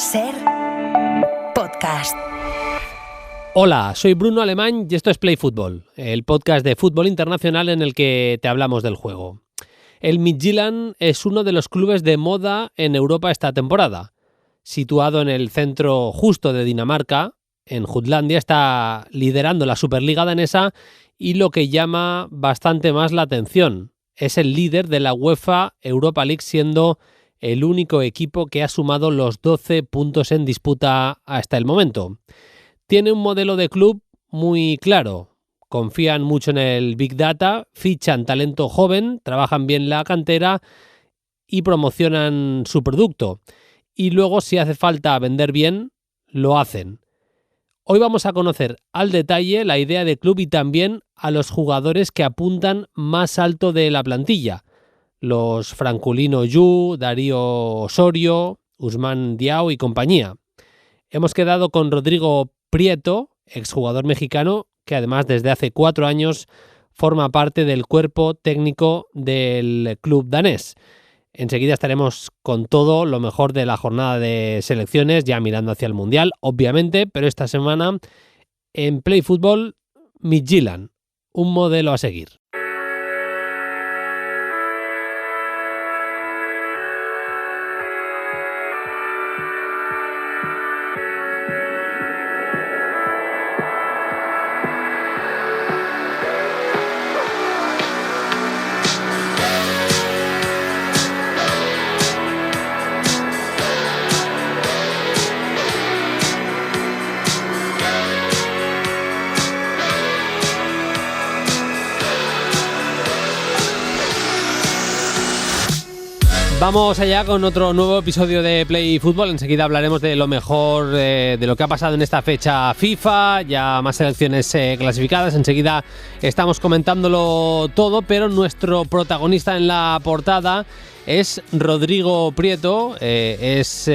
SER Podcast. Hola, soy Bruno Alemán y esto es Play Football, el podcast de fútbol internacional en el que te hablamos del juego. El Midtjylland es uno de los clubes de moda en Europa esta temporada. Situado en el centro justo de Dinamarca, en Jutlandia, está liderando la Superliga danesa y lo que llama bastante más la atención. Es el líder de la UEFA Europa League, siendo el único equipo que ha sumado los 12 puntos en disputa hasta el momento. Tiene un modelo de club muy claro. Confían mucho en el Big Data, fichan talento joven, trabajan bien la cantera y promocionan su producto. Y luego, si hace falta vender bien, lo hacen. Hoy vamos a conocer al detalle la idea de club y también a los jugadores que apuntan más alto de la plantilla. Los Franculino Yu, Darío Osorio, Ousmane Diao y compañía. Hemos quedado con Rodrigo Prieto, exjugador mexicano, que además desde hace 4 años forma parte del cuerpo técnico del club danés. Enseguida estaremos con todo lo mejor de la jornada de selecciones, ya mirando hacia el Mundial, obviamente, pero esta semana en Play Football, Midtjylland, un modelo a seguir. Vamos allá con otro nuevo episodio de Play Football. Enseguida hablaremos de lo mejor de lo que ha pasado en esta fecha FIFA, ya más selecciones clasificadas. Enseguida estamos comentándolo todo, pero nuestro protagonista en la portada es Rodrigo Prieto, es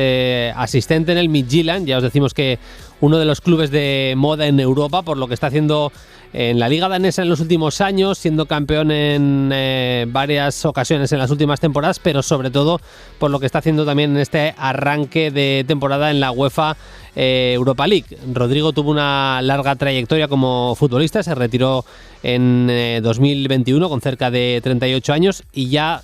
asistente en el Midtjylland. Ya os decimos que uno de los clubes de moda en Europa, por lo que está haciendo en la liga danesa en los últimos años, siendo campeón en varias ocasiones en las últimas temporadas, pero sobre todo por lo que está haciendo también en este arranque de temporada en la UEFA Europa League. Rodrigo tuvo una larga trayectoria como futbolista, se retiró en 2021 con cerca de 38 años y ya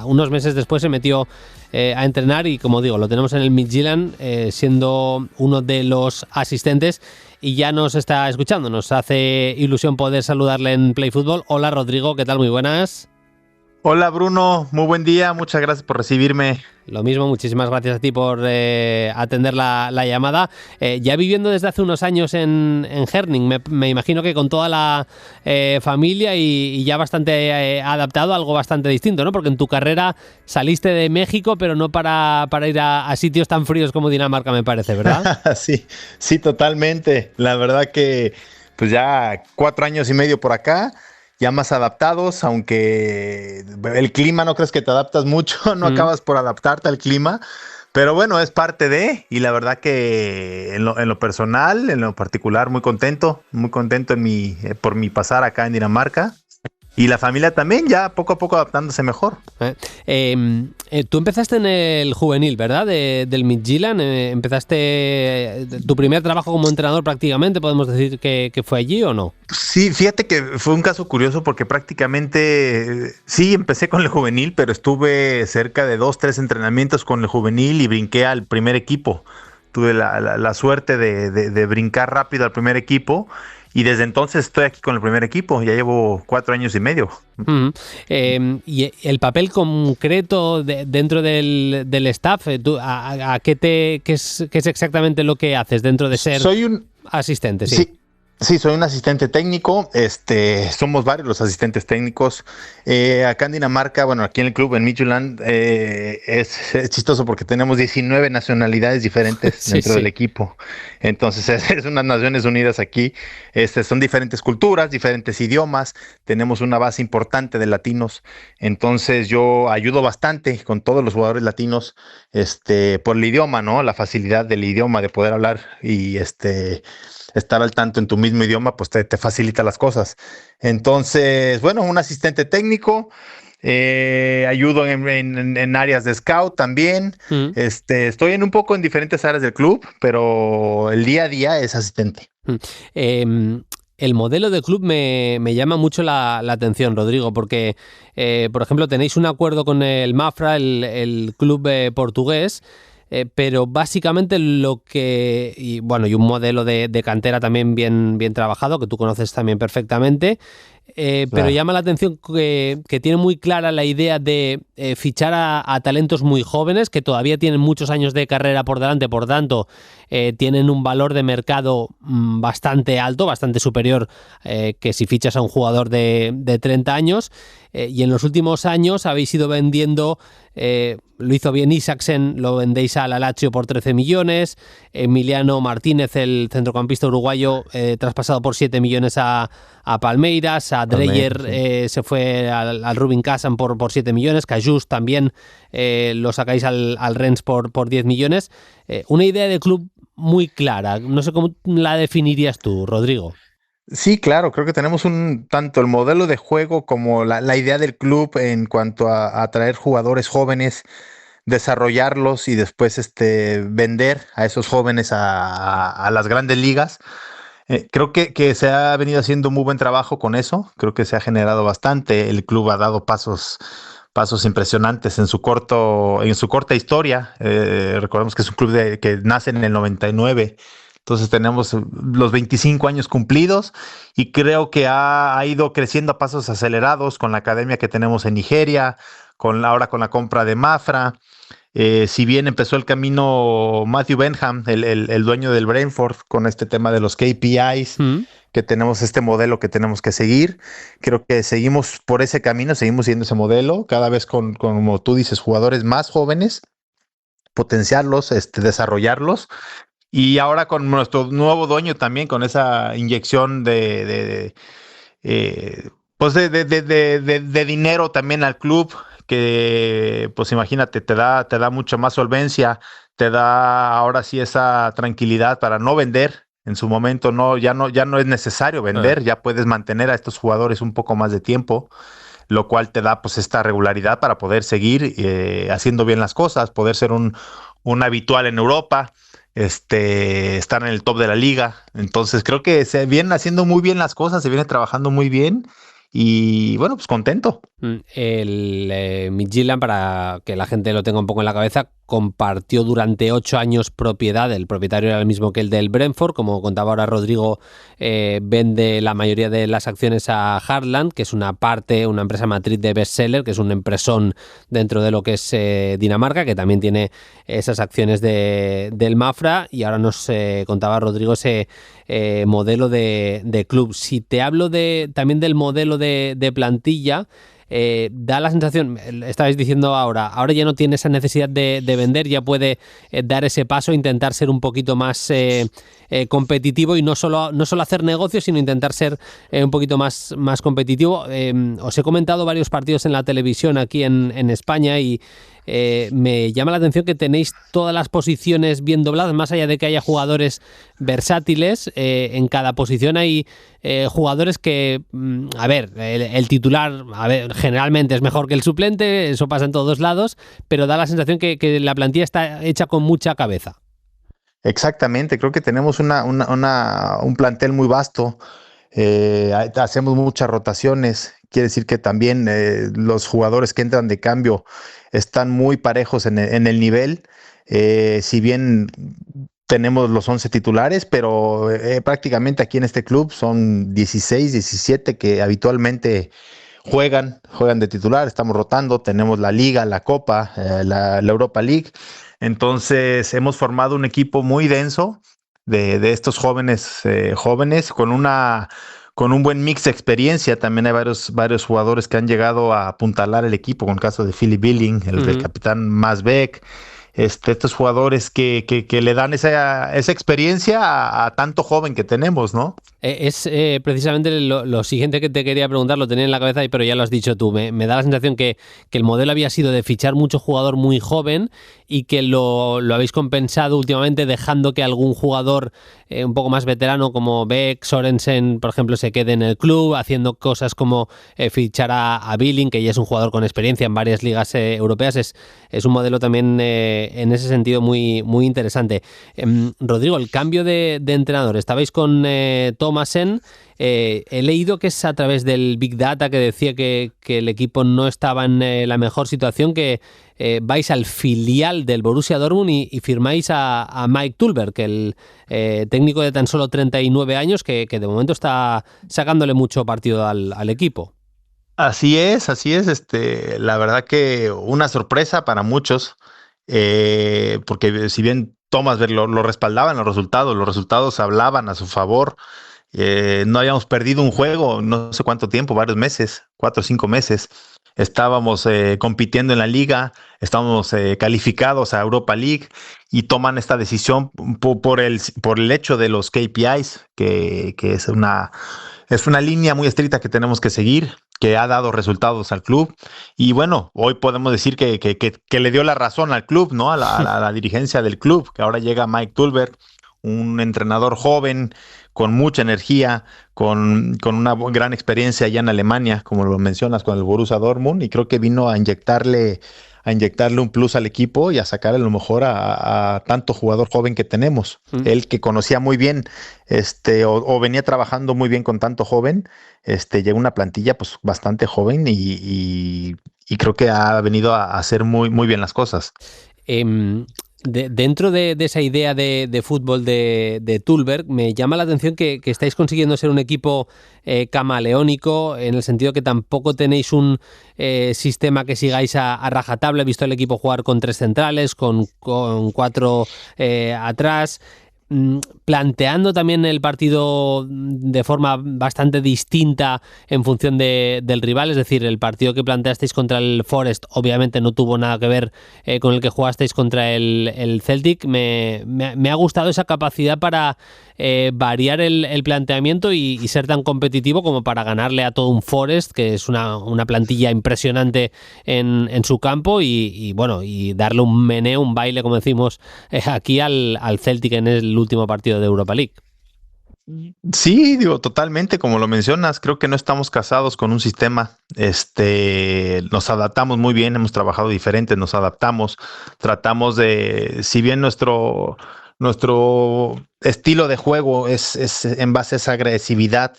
unos meses después se metió a entrenar y, como digo, lo tenemos en el Midtjylland siendo uno de los asistentes y ya nos está escuchando. Nos hace ilusión poder saludarle en Play Football. Hola Rodrigo, ¿qué tal? Muy buenas. Hola Bruno, muy buen día, muchas gracias por recibirme. Lo mismo, muchísimas gracias a ti por atender la llamada. Ya viviendo desde hace unos años en Herning, me imagino que con toda la familia y ya bastante adaptado a algo bastante distinto, ¿no? Porque en tu carrera saliste de México, pero no para ir a sitios tan fríos como Dinamarca, me parece, ¿verdad? Sí, totalmente. La verdad que pues ya 4 años y medio por acá. Ya más adaptados, aunque el clima no crees que te adaptas mucho, no acabas por adaptarte al clima, pero bueno, es parte de, y la verdad que en lo personal, en lo particular, muy contento por mi pasar acá en Dinamarca. Y la familia también ya poco a poco adaptándose mejor. Tú empezaste en el juvenil, ¿verdad? Del Midtjylland. Empezaste tu primer trabajo como entrenador prácticamente, ¿podemos decir que fue allí o no? Sí, fíjate que fue un caso curioso porque prácticamente sí empecé con el juvenil, pero estuve cerca de 2-3 entrenamientos con el juvenil y brinqué al primer equipo. Tuve la suerte de brincar rápido al primer equipo. Y desde entonces estoy aquí con el primer equipo, ya llevo 4 años y medio. Y el papel concreto dentro del staff, ¿qué es exactamente lo que haces dentro de ser asistente? Sí, soy un asistente técnico, somos varios los asistentes técnicos. Acá en Dinamarca, bueno, aquí en el club, en Midtjylland, es chistoso porque tenemos 19 nacionalidades diferentes dentro del equipo. Entonces es unas Naciones Unidas aquí. Son diferentes culturas, diferentes idiomas. Tenemos una base importante de latinos. Entonces yo ayudo bastante con todos los jugadores latinos, por el idioma, ¿no? La facilidad del idioma, de poder hablar y estar al tanto en tu mismo idioma, pues te facilita las cosas. Entonces, bueno, un asistente técnico, ayudo en áreas de scout también. Estoy un poco en diferentes áreas del club, pero el día a día es asistente. El modelo de club me llama mucho la atención, Rodrigo, porque, por ejemplo, tenéis un acuerdo con el Mafra, el club portugués, pero básicamente y un modelo de cantera también bien trabajado, que tú conoces también perfectamente. Pero Claro. llama la atención que tiene muy clara la idea de fichar a talentos muy jóvenes que todavía tienen muchos años de carrera por delante, por tanto tienen un valor de mercado bastante alto, bastante superior que si fichas a un jugador de 30 años. Y en los últimos años habéis ido vendiendo, lo hizo bien Isaksen, lo vendéis al Lazio por 13 millones, Emiliano Martínez, el centrocampista uruguayo, traspasado por 7 millones a Palmeiras, a Dreyer sí. Se fue al Rubin Kazan por 7 millones, Cajus también lo sacáis al Rennes por 10 millones. Una idea de club muy clara, no sé cómo la definirías tú, Rodrigo. Sí, claro, creo que tenemos tanto el modelo de juego como la idea del club en cuanto a atraer jugadores jóvenes, desarrollarlos y después vender a esos jóvenes a las grandes ligas. Creo que se ha venido haciendo muy buen trabajo con eso, creo que se ha generado bastante, el club ha dado pasos impresionantes en su corta historia. Recordemos que es un club que nace en el 99. Entonces tenemos los 25 años cumplidos y creo que ha ido creciendo a pasos acelerados con la academia que tenemos en Nigeria, ahora con la compra de Mafra. Si bien empezó el camino Matthew Benham, el dueño del Brentford, con este tema de los KPIs, que tenemos este modelo que tenemos que seguir. Creo que seguimos por ese camino, seguimos siguiendo ese modelo, cada vez con como tú dices, jugadores más jóvenes, potenciarlos, desarrollarlos. Y ahora con nuestro nuevo dueño también, con esa inyección de dinero también al club, que pues imagínate, te da mucha más solvencia, te da ahora sí esa tranquilidad para no vender. En su momento ya no es necesario vender, ya puedes mantener a estos jugadores un poco más de tiempo, lo cual te da pues esta regularidad para poder seguir haciendo bien las cosas, poder ser un habitual en Europa, estar en el top de la liga. Entonces creo que se vienen haciendo muy bien las cosas, se viene trabajando muy bien y bueno, pues contento. El Midtjylland, para que la gente lo tenga un poco en la cabeza, compartió durante 8 años propiedad, el propietario era el mismo que el del Brentford, como contaba ahora Rodrigo, vende la mayoría de las acciones a Heartland, que es una empresa matriz de Bestseller, que es un empresón dentro de lo que es Dinamarca, que también tiene esas acciones del Mafra, y ahora nos contaba Rodrigo ese modelo de club. Si te hablo también del modelo de plantilla, da la sensación, estabais diciendo ahora ya no tiene esa necesidad de vender, ya puede dar ese paso, intentar ser un poquito más competitivo y no solo hacer negocios, sino intentar ser un poquito más competitivo. Os he comentado varios partidos en la televisión aquí en España y me llama la atención que tenéis todas las posiciones bien dobladas, más allá de que haya jugadores versátiles, en cada posición hay jugadores que, el titular, generalmente es mejor que el suplente, eso pasa en todos lados, pero da la sensación que la plantilla está hecha con mucha cabeza. Exactamente, creo que tenemos un plantel muy vasto, hacemos muchas rotaciones, quiere decir que también los jugadores que entran de cambio están muy parejos en el nivel, si bien tenemos los 11 titulares, pero prácticamente aquí en este club son 16, 17 que habitualmente juegan de titular, estamos rotando, tenemos la Liga, la Copa, la Europa League. Entonces hemos formado un equipo muy denso de estos jóvenes con un buen mix de experiencia. También hay varios jugadores que han llegado a apuntalar el equipo, con el caso de Philip Billing, el capitán Masbeck. Estos jugadores que le dan esa experiencia a tanto joven que tenemos, ¿no? Es precisamente lo siguiente que te quería preguntar, lo tenía en la cabeza, pero ya lo has dicho tú. Me da la sensación que el modelo había sido de fichar mucho jugador muy joven y que lo habéis compensado últimamente dejando que algún jugador un poco más veterano como Beck, Sorensen, por ejemplo, se quede en el club, haciendo cosas como fichar a Billing, que ya es un jugador con experiencia en varias ligas europeas. Es un modelo también en ese sentido muy, muy interesante. Rodrigo, el cambio de entrenador, estabais con Thomasen. He leído que es a través del Big Data que decía que el equipo no estaba en la mejor situación, que vais al filial del Borussia Dortmund y firmáis a Mike Tulberg, el técnico de tan solo 39 años que de momento está sacándole mucho partido al equipo. Así es, la verdad que una sorpresa para muchos, porque si bien Thomas lo respaldaban los resultados hablaban a su favor. No habíamos perdido un juego, no sé cuánto tiempo, varios meses, 4 o 5 meses. Estábamos compitiendo en la liga, estábamos calificados a Europa League y toman esta decisión por el hecho de los KPIs, que es una línea muy estricta que tenemos que seguir, que ha dado resultados al club. Y bueno, hoy podemos decir que le dio la razón al club, ¿no? A la dirigencia del club, que ahora llega Mike Tulberg, un entrenador joven, con mucha energía, con una gran experiencia allá en Alemania, como lo mencionas, con el Borussia Dortmund, y creo que vino a inyectarle un plus al equipo y a sacarle lo mejor a tanto jugador joven que tenemos. Él, que conocía muy bien, o venía trabajando muy bien con tanto joven, llega una plantilla pues bastante joven y creo que ha venido a hacer muy, muy bien las cosas. Dentro de esa idea de fútbol de Tulberg, me llama la atención que estáis consiguiendo ser un equipo camaleónico, en el sentido que tampoco tenéis un sistema que sigáis a rajatabla. He visto al equipo jugar con 3 centrales, con 4 atrás, planteando también el partido de forma bastante distinta en función del rival. Es decir, el partido que planteasteis contra el Forest obviamente no tuvo nada que ver con el que jugasteis contra el Celtic. Me ha gustado esa capacidad para variar el planteamiento y ser tan competitivo como para ganarle a todo un Forest, que es una plantilla impresionante en su campo, y bueno, y darle un meneo, un baile, como decimos aquí al Celtic en el último partido de Europa League. Sí, digo, totalmente, como lo mencionas, creo que no estamos casados con un sistema. Nos adaptamos muy bien, hemos trabajado diferentes, nos adaptamos, tratamos de, si bien nuestro estilo de juego es en base a esa agresividad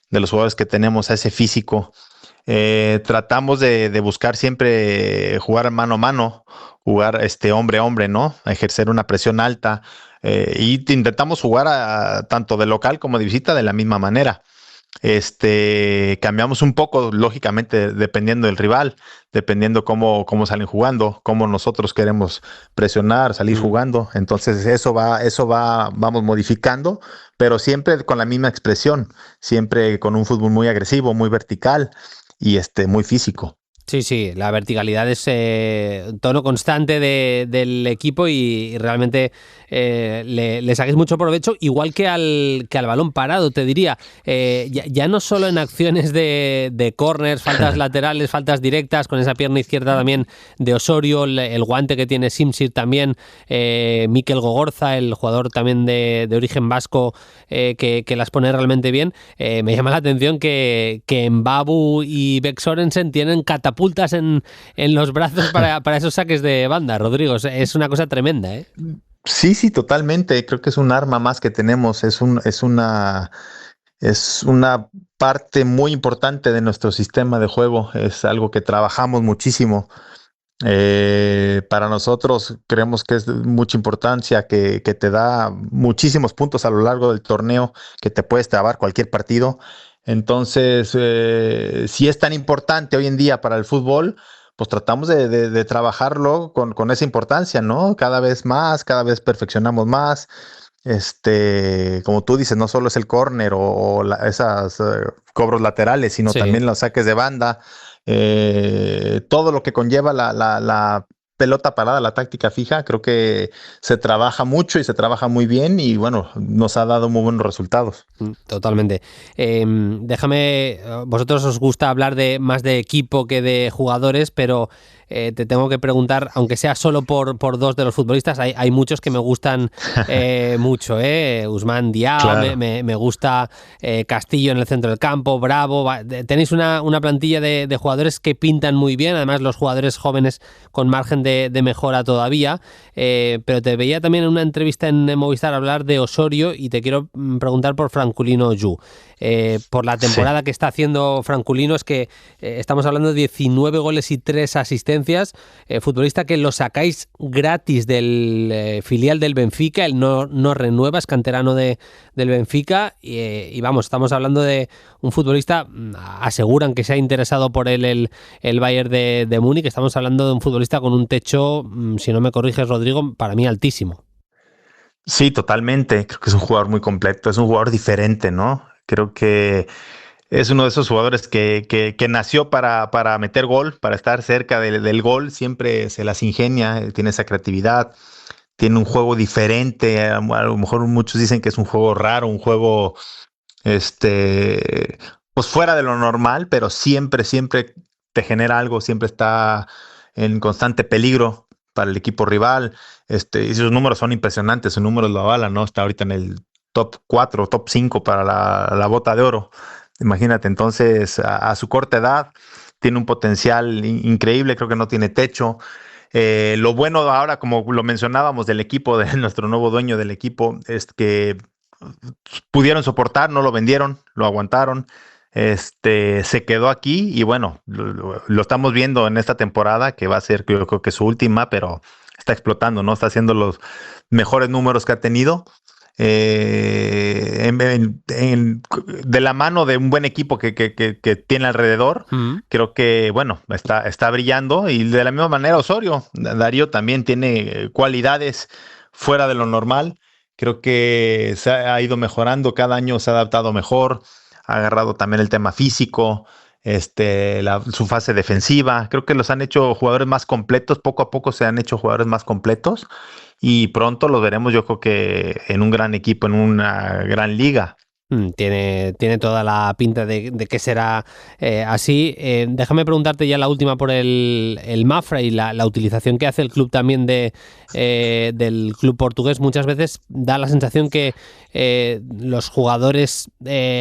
de los jugadores que tenemos, a ese físico, tratamos de buscar siempre jugar mano a mano, jugar hombre a hombre, ¿no? A ejercer una presión alta, y intentamos jugar tanto de local como de visita de la misma manera. Cambiamos un poco, lógicamente, dependiendo del rival, dependiendo cómo salen jugando, cómo nosotros queremos presionar, salir jugando. Entonces vamos modificando, pero siempre con la misma expresión, siempre con un fútbol muy agresivo, muy vertical y muy físico. Sí, la verticalidad es tono constante del equipo y realmente le saquéis mucho provecho, igual que al balón parado, te diría. Ya no solo en acciones de corners, faltas laterales, faltas directas, con esa pierna izquierda también de Osorio, el guante que tiene Simsir también, Mikel Gogorza, el jugador también de origen vasco, que las pone realmente bien. Me llama la atención que Mbabu y Beck Sorensen tienen catapultas en los brazos para esos saques de banda, Rodrigo. Es una cosa tremenda, ¿eh? Sí, totalmente. Creo que es un arma más que tenemos. Es una parte muy importante de nuestro sistema de juego. Es algo que trabajamos muchísimo. Para nosotros creemos que es de mucha importancia, que te da muchísimos puntos a lo largo del torneo, que te puedes trabar cualquier partido. Entonces, si es tan importante hoy en día para el fútbol, pues tratamos de trabajarlo con esa importancia, ¿no? Cada vez más, cada vez perfeccionamos más. Como tú dices, no solo es el córner o esas cobros laterales, sino también los saques de banda. Todo lo que conlleva la pelota parada, la táctica fija. Creo que se trabaja mucho y se trabaja muy bien y bueno, nos ha dado muy buenos resultados. Totalmente. Déjame, vosotros os gusta hablar más de equipo que de jugadores, pero te tengo que preguntar, aunque sea solo por dos de los futbolistas, hay muchos que me gustan mucho. Ousmane Diao, Claro. me gusta Castillo en el centro del campo, Bravo. Tenéis una plantilla de jugadores que pintan muy bien, además los jugadores jóvenes con margen de mejora todavía. Pero te veía también en una entrevista en Movistar hablar de Osorio y te quiero preguntar por Franculino Yu. Por la temporada Sí. que está haciendo Franculino, es que estamos hablando de 19 goles y 3 asistencias, futbolista que lo sacáis gratis del filial del Benfica, él no renueva, es canterano del Benfica y vamos, estamos hablando de un futbolista, aseguran que se ha interesado por él el Bayern de Múnich, estamos hablando de un futbolista con un techo, si no me corriges Rodrigo, para mí altísimo. Sí, totalmente. Creo que es un jugador muy completo, es un jugador diferente, ¿no? Creo que es uno de esos jugadores que nació para meter gol, para estar cerca del gol, siempre se las ingenia, tiene esa creatividad, tiene un juego diferente, a lo mejor muchos dicen que es un juego raro, un juego, este, pues fuera de lo normal, pero siempre te genera algo, siempre está en constante peligro para el equipo rival, y sus números son impresionantes, sus números lo avalan, ¿no? Está ahorita en el top 4, top 5 para la bota de oro. Imagínate, entonces a su corta edad tiene un potencial increíble, creo que no tiene techo. Lo bueno ahora, como lo mencionábamos del equipo, de nuestro nuevo dueño del equipo, es que pudieron soportar, no lo vendieron, lo aguantaron. Se quedó aquí y bueno, lo estamos viendo en esta temporada que va a ser, yo creo que su última, pero está explotando, ¿no? Está haciendo los mejores números que ha tenido. De la mano de un buen equipo que tiene alrededor, creo que, bueno, está brillando y de la misma manera Osorio, Darío también tiene cualidades fuera de lo normal, creo que se ha ido mejorando, cada año se ha adaptado mejor, ha agarrado también el tema físico, su fase defensiva, creo que los han hecho jugadores más completos, poco a poco se han hecho jugadores más completos y pronto los veremos yo creo que en un gran equipo, en una gran liga. Tiene toda la pinta de que será así. Déjame preguntarte ya la última por el Mafra y la utilización que hace el club también del club portugués. Muchas veces da la sensación que los jugadores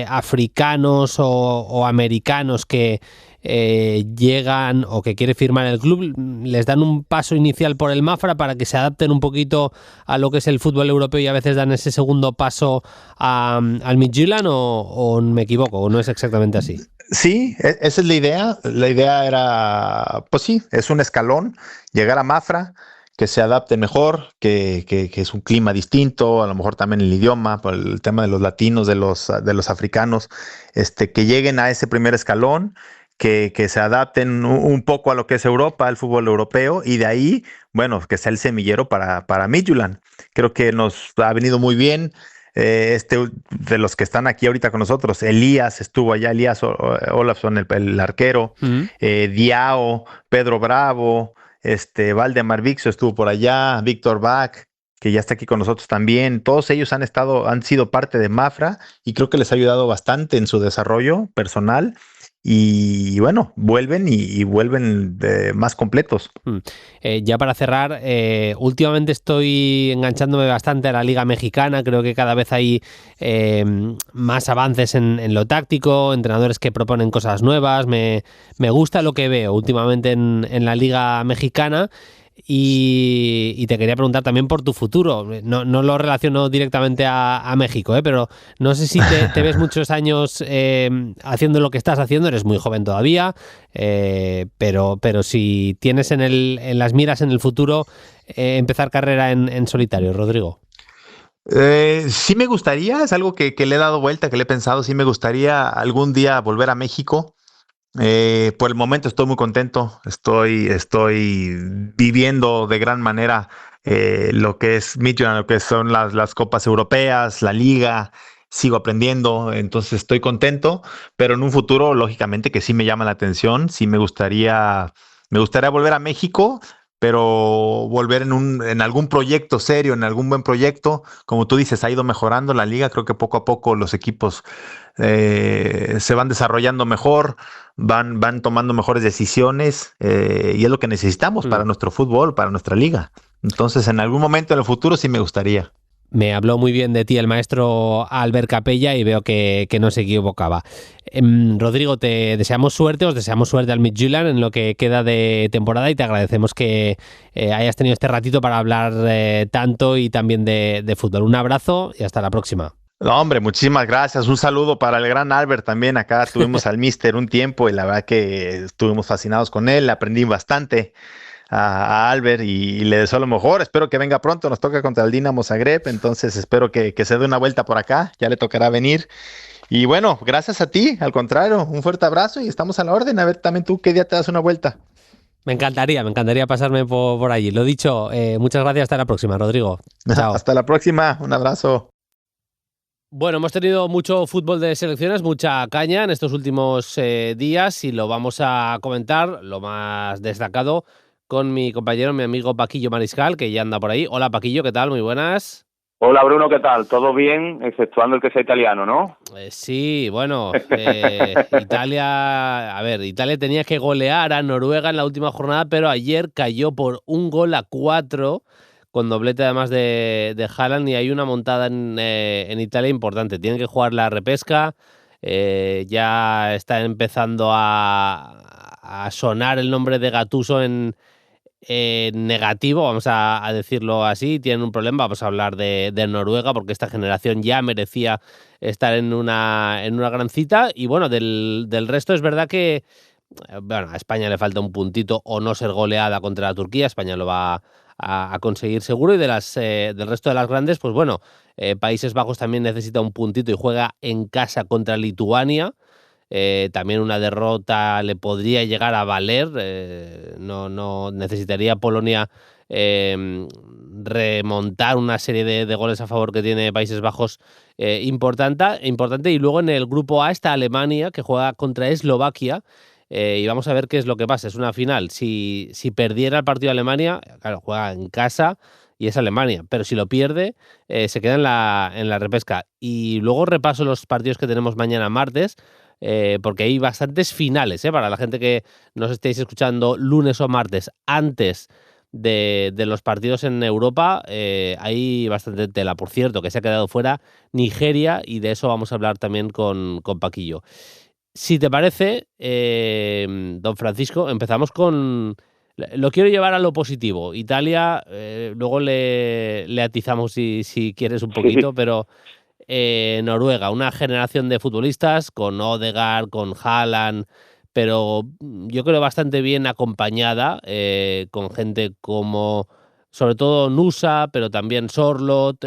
africanos o americanos que llegan o que quiere firmar el club, les dan un paso inicial por el Mafra para que se adapten un poquito a lo que es el fútbol europeo y a veces dan ese segundo paso al Midtjylland o me equivoco, o no es exactamente así. Sí, esa es la idea. La idea era, pues sí, es un escalón, llegar a Mafra, que se adapten mejor, que es un clima distinto, a lo mejor también el idioma, por el tema de los latinos, de los africanos, que lleguen a ese primer escalón, que se adapten un poco a lo que es Europa, al fútbol europeo, y de ahí, bueno, que sea el semillero para Midtjylland. Creo que nos ha venido muy bien. De los que están aquí ahorita con nosotros, Elías estuvo allá, Elías Olafsson, el arquero, Diao, Pedro Bravo, Valdemar Vixo estuvo por allá, Víctor Bach, que ya está aquí con nosotros también. Todos ellos han sido parte de Mafra y creo que les ha ayudado bastante en su desarrollo personal. Y bueno, vuelven y vuelven más completos. Ya para cerrar, últimamente estoy enganchándome bastante a la Liga Mexicana. Creo que cada vez hay más avances en lo táctico, entrenadores que proponen cosas nuevas. Me gusta lo que veo últimamente en la Liga Mexicana. Y te quería preguntar también por tu futuro. No lo relaciono directamente a México, pero no sé si te ves muchos años haciendo lo que estás haciendo. Eres muy joven todavía, pero si tienes en las miras en el futuro empezar carrera en solitario, Rodrigo. Sí me gustaría, es algo que le he dado vuelta, que le he pensado, sí me gustaría algún día volver a México. Por el momento estoy muy contento, estoy viviendo de gran manera lo que es Midtjylland, lo que son las copas europeas, la liga, sigo aprendiendo, entonces estoy contento, pero en un futuro lógicamente que sí me llama la atención, sí me gustaría volver a México, pero volver en algún proyecto serio, en algún buen proyecto, como tú dices, ha ido mejorando la liga, creo que poco a poco los equipos se van desarrollando mejor, van tomando mejores decisiones, y es lo que necesitamos para nuestro fútbol, para nuestra liga. Entonces, en algún momento en el futuro sí me gustaría. Me habló muy bien de ti el maestro Albert Capella y veo que no se equivocaba. Rodrigo, te deseamos suerte, os deseamos suerte al Midtjylland en lo que queda de temporada y te agradecemos que hayas tenido este ratito para hablar tanto y también de fútbol. Un abrazo y hasta la próxima. No, hombre, muchísimas gracias. Un saludo para el gran Albert también. Acá tuvimos al Mister un tiempo y la verdad que estuvimos fascinados con él. Aprendí bastante a Albert y le deseo lo mejor. Espero que venga pronto. Nos toca contra el Dinamo Zagreb, entonces espero que se dé una vuelta por acá. Ya le tocará venir. Y bueno, gracias a ti. Al contrario, un fuerte abrazo y estamos a la orden. A ver también tú qué día te das una vuelta. Me encantaría pasarme por allí. Lo dicho, muchas gracias. Hasta la próxima, Rodrigo. Chao. Hasta la próxima. Un abrazo. Bueno, hemos tenido mucho fútbol de selecciones, mucha caña en estos últimos días y lo vamos a comentar, lo más destacado, con mi compañero, mi amigo Paquillo Mariscal, que ya anda por ahí. Hola Paquillo, ¿qué tal? Muy buenas. Hola Bruno, ¿qué tal? ¿Todo bien? Exceptuando el que sea italiano, ¿no? Sí, bueno, Italia tenía que golear a Noruega en la última jornada, pero ayer cayó por 1-4 con doblete además de Haaland y hay una montada en Italia importante. Tienen que jugar la repesca, ya está empezando a sonar el nombre de Gattuso en negativo, vamos a decirlo así. Tienen un problema, vamos a hablar de Noruega porque esta generación ya merecía estar en una gran cita y bueno, del resto es verdad que bueno, a España le falta un puntito o no ser goleada contra la Turquía. España lo va a conseguir seguro y del resto de las grandes, pues bueno, Países Bajos también necesita un puntito y juega en casa contra Lituania. También una derrota le podría llegar a valer. No necesitaría Polonia remontar una serie de goles a favor que tiene Países Bajos importante. Y luego en el grupo A está Alemania, que juega contra Eslovaquia. Y vamos a ver qué es lo que pasa. Es una final. Si perdiera el partido de Alemania, claro, juega en casa y es Alemania. Pero si lo pierde, se queda en la repesca. Y luego repaso los partidos que tenemos mañana martes, porque hay bastantes finales, para la gente que nos estéis escuchando lunes o martes antes de los partidos en Europa. Hay bastante tela. Por cierto, que se ha quedado fuera Nigeria y de eso vamos a hablar también con Paquillo. Si te parece, don Francisco, empezamos con... Lo quiero llevar a lo positivo. Italia, luego le atizamos si quieres un poquito, Sí. pero Noruega, una generación de futbolistas con Odegaard, con Haaland, pero yo creo bastante bien acompañada, con gente como, sobre todo Nusa, pero también Sorloth,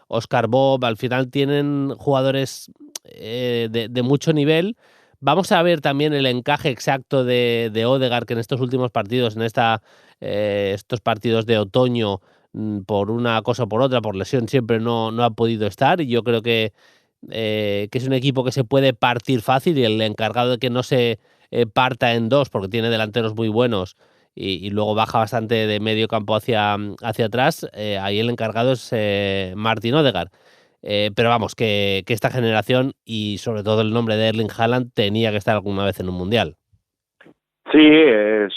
Oscar Bob. Al final tienen jugadores de mucho nivel. Vamos a ver también el encaje exacto de Odegaard, que en estos últimos partidos, estos partidos de otoño, por una cosa o por otra, por lesión, siempre no ha podido estar. Y yo creo que es un equipo que se puede partir fácil y el encargado de que no se parta en dos, porque tiene delanteros muy buenos y luego baja bastante de medio campo hacia atrás, ahí el encargado es Martin Odegaard. Pero vamos, que esta generación y sobre todo el nombre de Erling Haaland tenía que estar alguna vez en un mundial. Sí,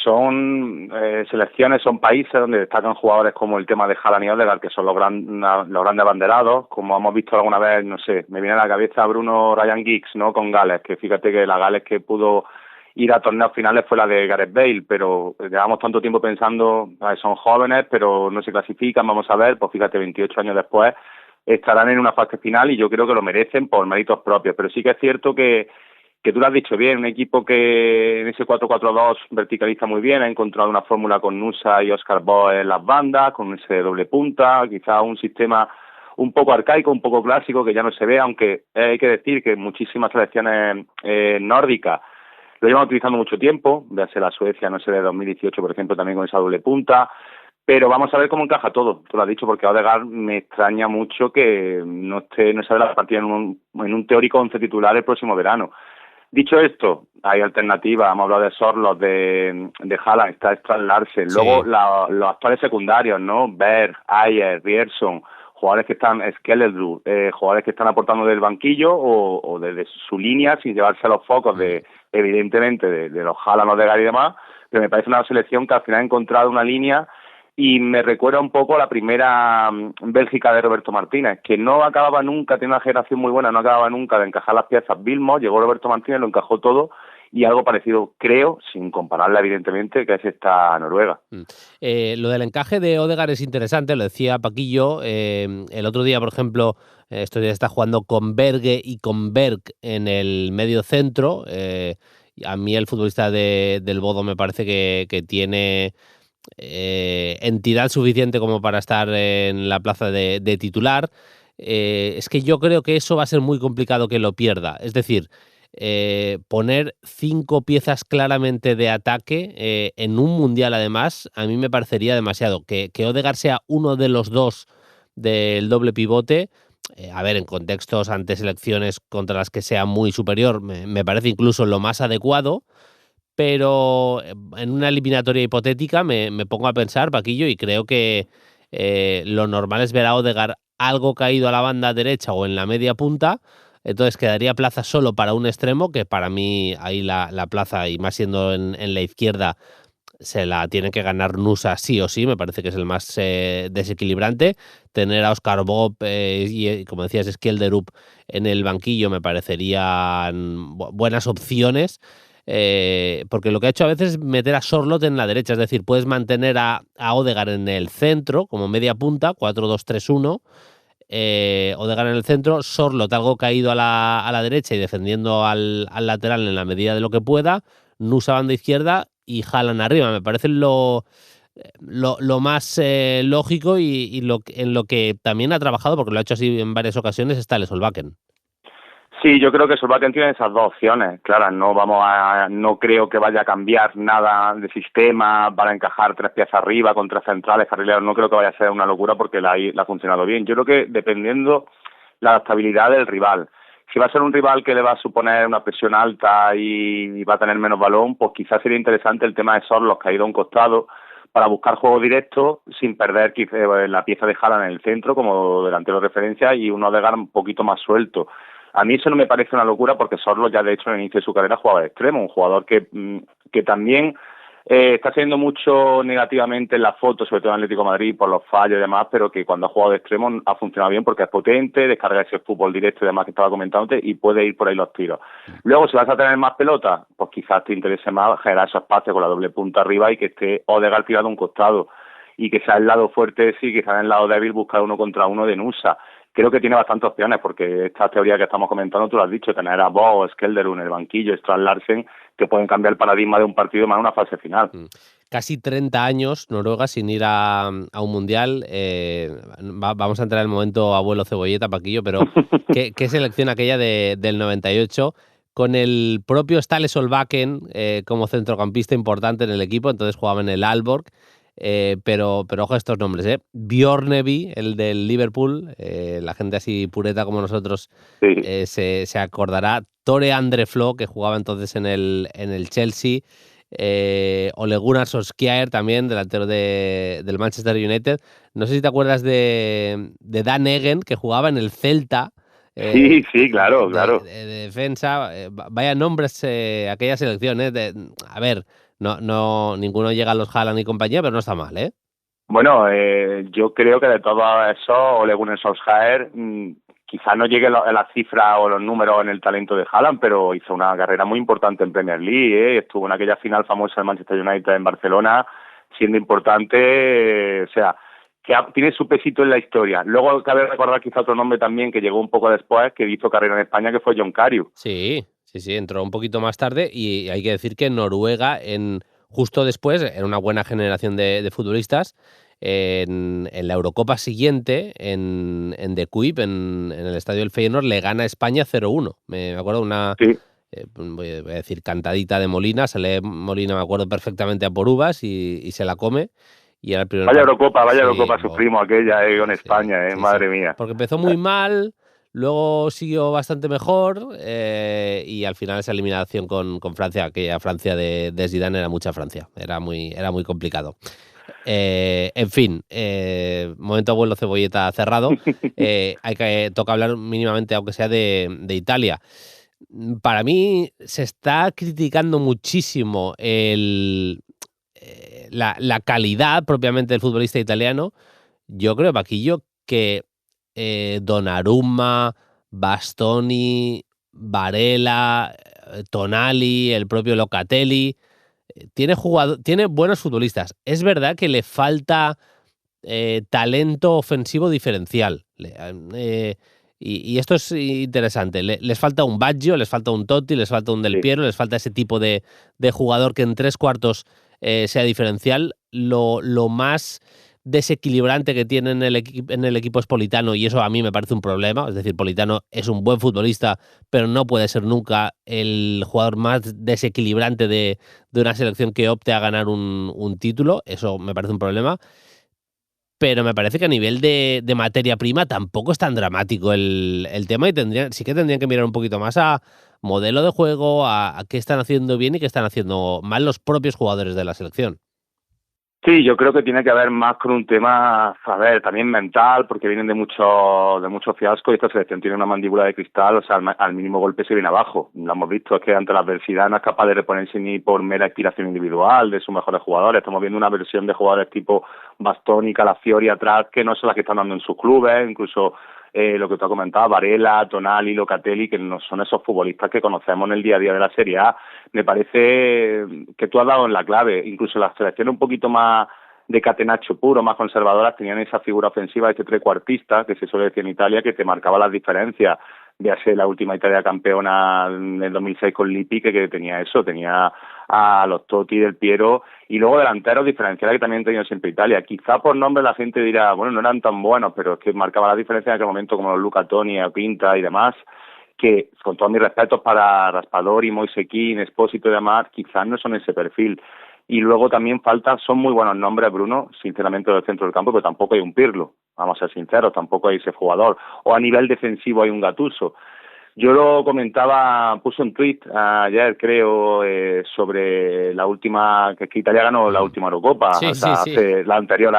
son selecciones, son países donde destacan jugadores como el tema de Haaland y Odegaard, que son los grandes abanderados. Como hemos visto alguna vez, no sé, me viene a la cabeza Bruno Ryan Giggs, ¿no? Con Gales, que fíjate que la Gales que pudo ir a torneos finales fue la de Gareth Bale, pero llevamos tanto tiempo pensando, son jóvenes, pero no se clasifican, vamos a ver, pues fíjate, 28 años después estarán en una fase final y yo creo que lo merecen por méritos propios. Pero sí que es cierto que tú lo has dicho bien, un equipo que en ese 4-4-2 verticaliza muy bien, ha encontrado una fórmula con Nusa y Oscar Bob en las bandas, con ese doble punta, quizá un sistema un poco arcaico, un poco clásico, que ya no se ve, aunque hay que decir que muchísimas selecciones nórdicas lo llevan utilizando mucho tiempo, véase la Suecia, no sé, de 2018, por ejemplo, también con esa doble punta. Pero vamos a ver cómo encaja todo, tú lo has dicho, porque a Odegaard me extraña mucho que no sabe la partida en un teórico 11 titular el próximo verano. Dicho esto, hay alternativas, hemos hablado de Sorloth, de Haaland, está Strand Larsen, luego los actuales secundarios, ¿no? Berg, Ayer, Rierson, jugadores que están, Skellerud, jugadores que están aportando del banquillo o desde su línea sin llevarse los focos evidentemente de los Haaland, Odegaard y demás, pero me parece una selección que al final ha encontrado una línea y me recuerda un poco a la primera Bélgica de Roberto Martínez, que no acababa nunca, tiene una generación muy buena, no acababa nunca de encajar las piezas. Vilmos, llegó Roberto Martínez, lo encajó todo, y algo parecido, creo, sin compararla evidentemente, que es esta Noruega. Lo del encaje de Odegaard es interesante, lo decía Paquillo. El otro día, por ejemplo, estos días está jugando con Berge y con Berg en el medio centro. A mí el futbolista del Bodo me parece que tiene entidad suficiente como para estar en la plaza de titular. Es que yo creo que eso va a ser muy complicado que lo pierda. Es decir, poner 5 piezas claramente de ataque en un mundial, además, a mí me parecería demasiado. Que Odegaard sea uno de los dos del doble pivote, a ver, en contextos ante selecciones contra las que sea muy superior, me parece incluso lo más adecuado. Pero en una eliminatoria hipotética me pongo a pensar, Paquillo, y creo que lo normal es ver a Odegaard algo caído a la banda derecha o en la media punta. Entonces quedaría plaza solo para un extremo, que para mí ahí la plaza, y más siendo en la izquierda, se la tiene que ganar Nusa sí o sí, me parece que es el más desequilibrante. Tener a Oscar Bob y, como decías, Skelderud en el banquillo me parecerían buenas opciones. Porque lo que ha hecho a veces es meter a Sorloth en la derecha, es decir, puedes mantener a Odegaard en el centro como media punta, 4-2-3-1, Odegaard en el centro, Sorloth algo caído a la derecha y defendiendo al lateral en la medida de lo que pueda, Nusa banda izquierda y Haaland arriba. Me parece lo más lógico y en lo que también ha trabajado, porque lo ha hecho así en varias ocasiones, está el Solbakken. Sí, yo creo que Solbakken tiene esas dos opciones, claro, no creo que vaya a cambiar nada de sistema para encajar 3 piezas arriba con 3 centrales, carrileros, no creo que vaya a ser una locura porque la ha funcionado bien. Yo creo que dependiendo la adaptabilidad del rival, si va a ser un rival que le va a suponer una presión alta y va a tener menos balón, pues quizás sería interesante el tema de Sorloth, que ha ido a un costado, para buscar juego directo sin perder la pieza de Haaland en el centro como delantero de referencia y un Odegaard un poquito más suelto. A mí eso no me parece una locura porque Sorloth ya de hecho en el inicio de su carrera jugaba de extremo, un jugador que también está siendo mucho negativamente en la foto, sobre todo en Atlético de Madrid por los fallos y demás, pero que cuando ha jugado de extremo ha funcionado bien porque es potente, descarga ese fútbol directo y demás que estaba comentándote y puede ir por ahí los tiros. Luego, si vas a tener más pelota, pues quizás te interese más generar esos espacios con la doble punta arriba y que esté Odegaard tirado a un costado y que sea el lado fuerte sí, que sea en el lado débil buscar 1 contra 1 de Nusa. Creo que tiene bastantes opciones porque esta teoría que estamos comentando, tú lo has dicho, tener a Bo o Skelderud en el banquillo, Strand Larsen, que pueden cambiar el paradigma de un partido más en una fase final. Casi 30 años Noruega sin ir a un mundial. Vamos a entrar en el momento abuelo cebolleta, Paquillo, pero ¿qué selección aquella del 98? Con el propio Ståle Solbakken como centrocampista importante en el equipo, entonces jugaba en el Aalborg. Pero ojo a estos nombres, Bjornevi, el del Liverpool, la gente así pureta como nosotros sí. se acordará. Tore André Flo, que jugaba entonces en el Chelsea. Ole Gunnar Solskjaer también, delantero del Manchester United. No sé si te acuerdas de Dan Eggen, que jugaba en el Celta. Sí, claro. De defensa. Vaya nombres aquella selección. A ver, no, ninguno llega a los Haaland y compañía, pero no está mal, ¿eh? Bueno, yo creo que de todo eso, Ole Gunnar Solskjaer quizás no llegue a las cifras o los números en el talento de Haaland, pero hizo una carrera muy importante en Premier League, estuvo en aquella final famosa del Manchester United en Barcelona, siendo importante, o sea, que tiene su pesito en la historia. Luego cabe recordar quizá otro nombre también que llegó un poco después, que hizo carrera en España, que fue John Karius. Sí, entró un poquito más tarde y hay que decir que Noruega, justo después, era una buena generación de futbolistas. En la Eurocopa siguiente, en De Kuip, en el estadio del Feyenoord, le gana a España 0-1. Me acuerdo una, voy a decir, cantadita de Molina. Sale Molina, me acuerdo perfectamente, a por uvas y se la come. Y era el primer Vaya Eurocopa sufrimos aquella con España, madre mía. Porque empezó muy mal, luego siguió bastante mejor y al final esa eliminación con Francia, aquella Francia de Zidane era mucha Francia, era muy complicado. En fin, momento abuelo cebolleta cerrado. Toca hablar mínimamente, aunque sea de Italia. Para mí se está criticando muchísimo la calidad propiamente del futbolista italiano. Yo creo, Paquillo, que Donnarumma, Bastoni, Barella, Tonali, el propio Locatelli, tiene buenos futbolistas. Es verdad que le falta talento ofensivo diferencial. Y esto es interesante. Les falta un Baggio, les falta un Totti, les falta un Del Piero, les falta ese tipo de jugador que en tres cuartos sea diferencial. Lo más desequilibrante que tiene en el equipo es Politano, y eso a mí me parece un problema. Es decir, Politano es un buen futbolista, pero no puede ser nunca el jugador más desequilibrante de una selección que opte a ganar un título. Eso me parece un problema. Pero me parece que a nivel de materia prima tampoco es tan dramático el tema, y sí que tendrían que mirar un poquito más a modelo de juego, a qué están haciendo bien y qué están haciendo mal los propios jugadores de la selección. Sí, yo creo que tiene que haber más con un tema, a ver, también mental, porque vienen de mucho fiasco, y esta selección tiene una mandíbula de cristal, o sea, al mínimo golpe se viene abajo. Lo hemos visto, es que ante la adversidad no es capaz de reponerse ni por mera inspiración individual de sus mejores jugadores. Estamos viendo una versión de jugadores tipo Bastoni, Calafiori atrás, que no son las que están dando en sus clubes, incluso lo que tú has comentado, Barella, Tonali, Locatelli, que no son esos futbolistas que conocemos en el día a día de la Serie A. Me parece que tú has dado en la clave. Incluso las selecciones un poquito más de catenaccio puro, más conservadoras, tenían esa figura ofensiva, este trecuartista, que se suele decir en Italia, que te marcaba las diferencias. Véase la última Italia campeona en el 2006 con Lippi, que tenía eso, tenía a los Totti, Del Piero, y luego delanteros diferenciales que también ha tenido siempre Italia. Quizá por nombre la gente dirá, bueno, no eran tan buenos, pero es que marcaba la diferencia en aquel momento, como los Luca Toni, Pinta y demás, que con todos mis respetos para Raspadori, Moisekin, Espósito y demás, quizás no son ese perfil. Y luego también son muy buenos nombres, Bruno, sinceramente, del centro del campo, pero tampoco hay un Pirlo, vamos a ser sinceros, tampoco hay ese jugador. O a nivel defensivo hay un Gattuso. Yo lo comentaba, puse un tuit ayer, creo, sobre la última, que Italia ganó la última Eurocopa, sí. Hace la anterior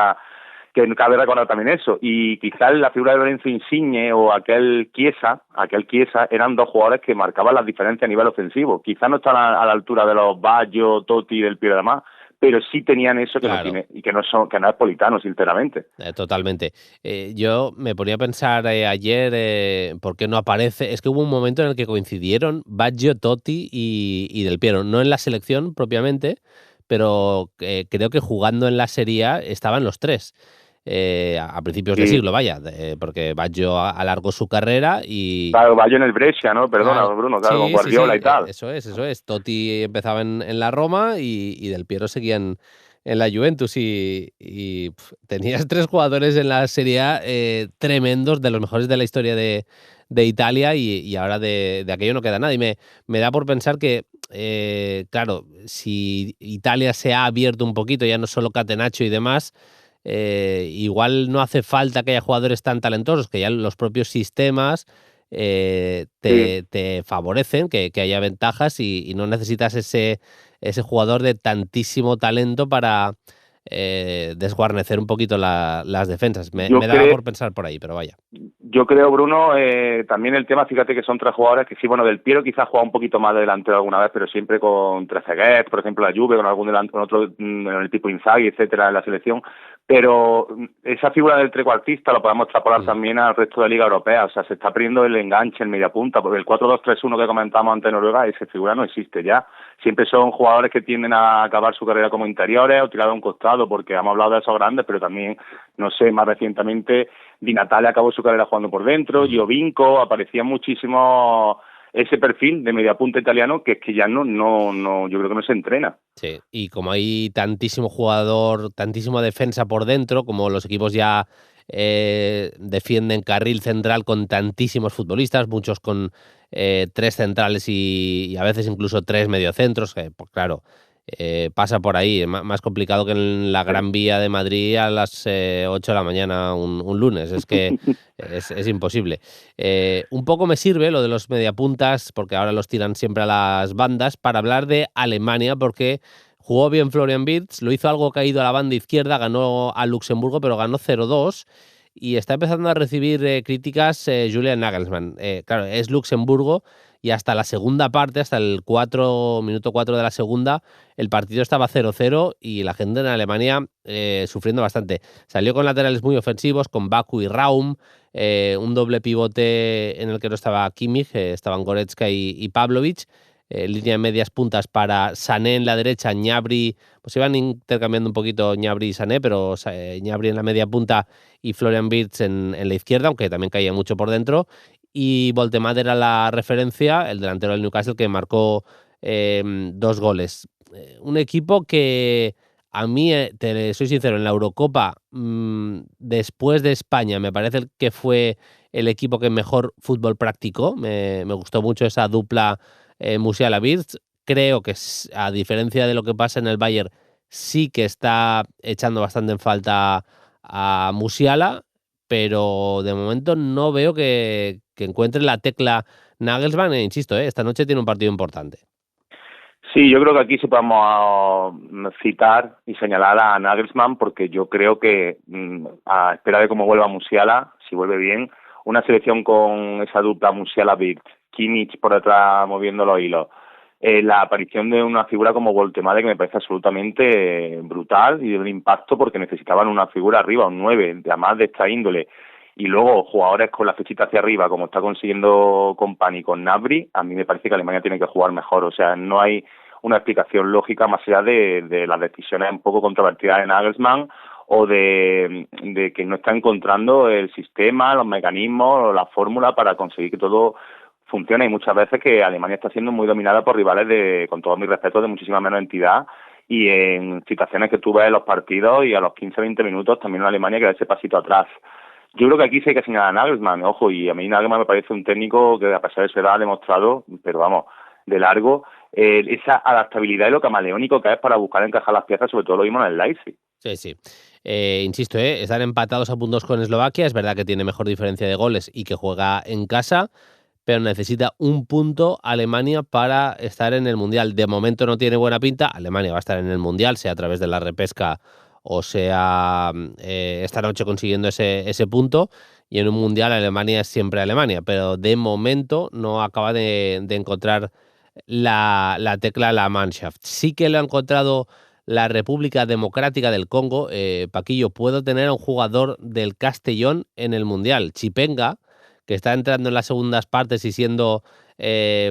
que cabe recordar también eso, y quizás la figura de Lorenzo Insigne o aquel Chiesa eran dos jugadores que marcaban las diferencias a nivel ofensivo. Quizás no están a la altura de los Baggio, Totti, Del Piero y demás, pero sí tenían eso que claro. No tiene, y que no es Politano, sinceramente. Totalmente. Yo me ponía a pensar ayer, ¿por qué no aparece? Es que hubo un momento en el que coincidieron Baggio, Totti y Del Piero, no en la selección propiamente, pero creo que jugando en la Serie A estaban los tres. A principios de siglo, porque Baggio alargó su carrera y... Claro, Baggio en el Brescia, ¿no? Perdona, claro. Bruno, claro, con Guardiola y tal. Eso es. Totti empezaba en la Roma y Del Piero seguía en la Juventus y tenías tres jugadores en la Serie A tremendos, de los mejores de la historia de Italia, y ahora de aquello no queda nada. Y me da por pensar que, claro, si Italia se ha abierto un poquito, ya no solo catenaccio y demás... igual no hace falta que haya jugadores tan talentosos, que ya los propios sistemas te favorecen, que haya ventajas y no necesitas ese jugador de tantísimo talento para desguarnecer un poquito las defensas. Me daba por pensar por ahí, pero vaya. Yo creo, Bruno, también el tema, fíjate que son tres jugadores que sí, bueno, Del Piero quizás juega un poquito más de delantero alguna vez, pero siempre con Trezeguet, por ejemplo, la Juve, con algún delantero, con otro, el tipo Inzaghi, etcétera, en la selección. Pero esa figura del trecuartista lo podemos extrapolar también al resto de la Liga Europea. O sea, se está perdiendo el enganche en media punta, porque el 4-2-3-1 que comentamos ante Noruega, esa figura no existe ya. Siempre son jugadores que tienden a acabar su carrera como interiores o tirado a un costado, porque hemos hablado de esos grandes, pero también, no sé, más recientemente, Di Natale acabó su carrera jugando por dentro, Giovinco, aparecía muchísimo ese perfil de mediapunta italiano que es que ya no, yo creo que no se entrena. Sí, y como hay tantísimo jugador, tantísima defensa por dentro, como los equipos ya defienden carril central con tantísimos futbolistas, muchos con tres centrales y a veces incluso tres mediocentros, pues claro, pasa por ahí, más complicado que en la Gran Vía de Madrid a las 8 de la mañana un lunes, es que es imposible. Un poco me sirve lo de los mediapuntas, porque ahora los tiran siempre a las bandas, para hablar de Alemania, porque jugó bien Florian Wirtz, lo hizo algo caído a la banda izquierda, ganó a Luxemburgo, pero ganó 0-2, y está empezando a recibir críticas Julian Nagelsmann. Claro, es Luxemburgo, y hasta la segunda parte, hasta el minuto 4 de la segunda, el partido estaba 0-0 y la gente en Alemania sufriendo bastante. Salió con laterales muy ofensivos, con Baku y Raum, un doble pivote en el que no estaba Kimmich, estaban Goretzka y Pavlovic, línea de medias puntas para Sané en la derecha, Gnabry, pues iban intercambiando un poquito Gnabry y Sané, pero Gnabry en la media punta y Florian Wirtz en la izquierda, aunque también caía mucho por dentro. Y Voltemade era la referencia, el delantero del Newcastle, que marcó 2 goles. Un equipo que a mí, te soy sincero, en la Eurocopa, después de España, me parece que fue el equipo que mejor fútbol practicó. Me gustó mucho esa dupla Musiala-Wirtz. Creo que, a diferencia de lo que pasa en el Bayern, sí que está echando bastante en falta a Musiala, pero de momento no veo que encuentre la tecla Nagelsmann, insisto, esta noche tiene un partido importante. Sí, yo creo que aquí sí podemos citar y señalar a Nagelsmann, porque yo creo que a espera de cómo vuelva Musiala, si vuelve bien, una selección con esa dupla Musiala-Wirtz, Kimmich por detrás moviendo los hilos, la aparición de una figura como Voltemade, que me parece absolutamente brutal y de un impacto, porque necesitaban una figura arriba, un 9, además de esta índole, y luego jugadores con la flechita hacia arriba, como está consiguiendo Kompany con Gnabry. A mí me parece que Alemania tiene que jugar mejor, o sea, no hay una explicación lógica más allá de las decisiones un poco controvertidas de Nagelsmann, o de que no está encontrando el sistema, los mecanismos, la fórmula para conseguir que todo funciona. Y muchas veces que Alemania está siendo muy dominada por rivales con todo mi respeto, de muchísima menos entidad, y en situaciones que tú ves en los partidos y a los 15-20 minutos también una Alemania que da ese pasito atrás. Yo creo que aquí sí hay que señalar a Nagelsmann, ojo, y a mí Nagelsmann me parece un técnico que a pesar de su edad ha demostrado, pero vamos, de largo, esa adaptabilidad y lo camaleónico que es para buscar encajar las piezas, sobre todo lo vimos en el Leipzig. Sí. Insisto, están empatados a puntos con Eslovaquia, es verdad que tiene mejor diferencia de goles y que juega en casa, pero necesita un punto Alemania para estar en el Mundial. De momento no tiene buena pinta, Alemania va a estar en el Mundial, sea a través de la repesca o sea esta noche consiguiendo ese punto, y en un Mundial Alemania es siempre Alemania, pero de momento no acaba de encontrar la tecla la Mannschaft. Sí que lo ha encontrado la República Democrática del Congo. Paquillo, puedo tener a un jugador del Castellón en el Mundial, Chipenga, que está entrando en las segundas partes y siendo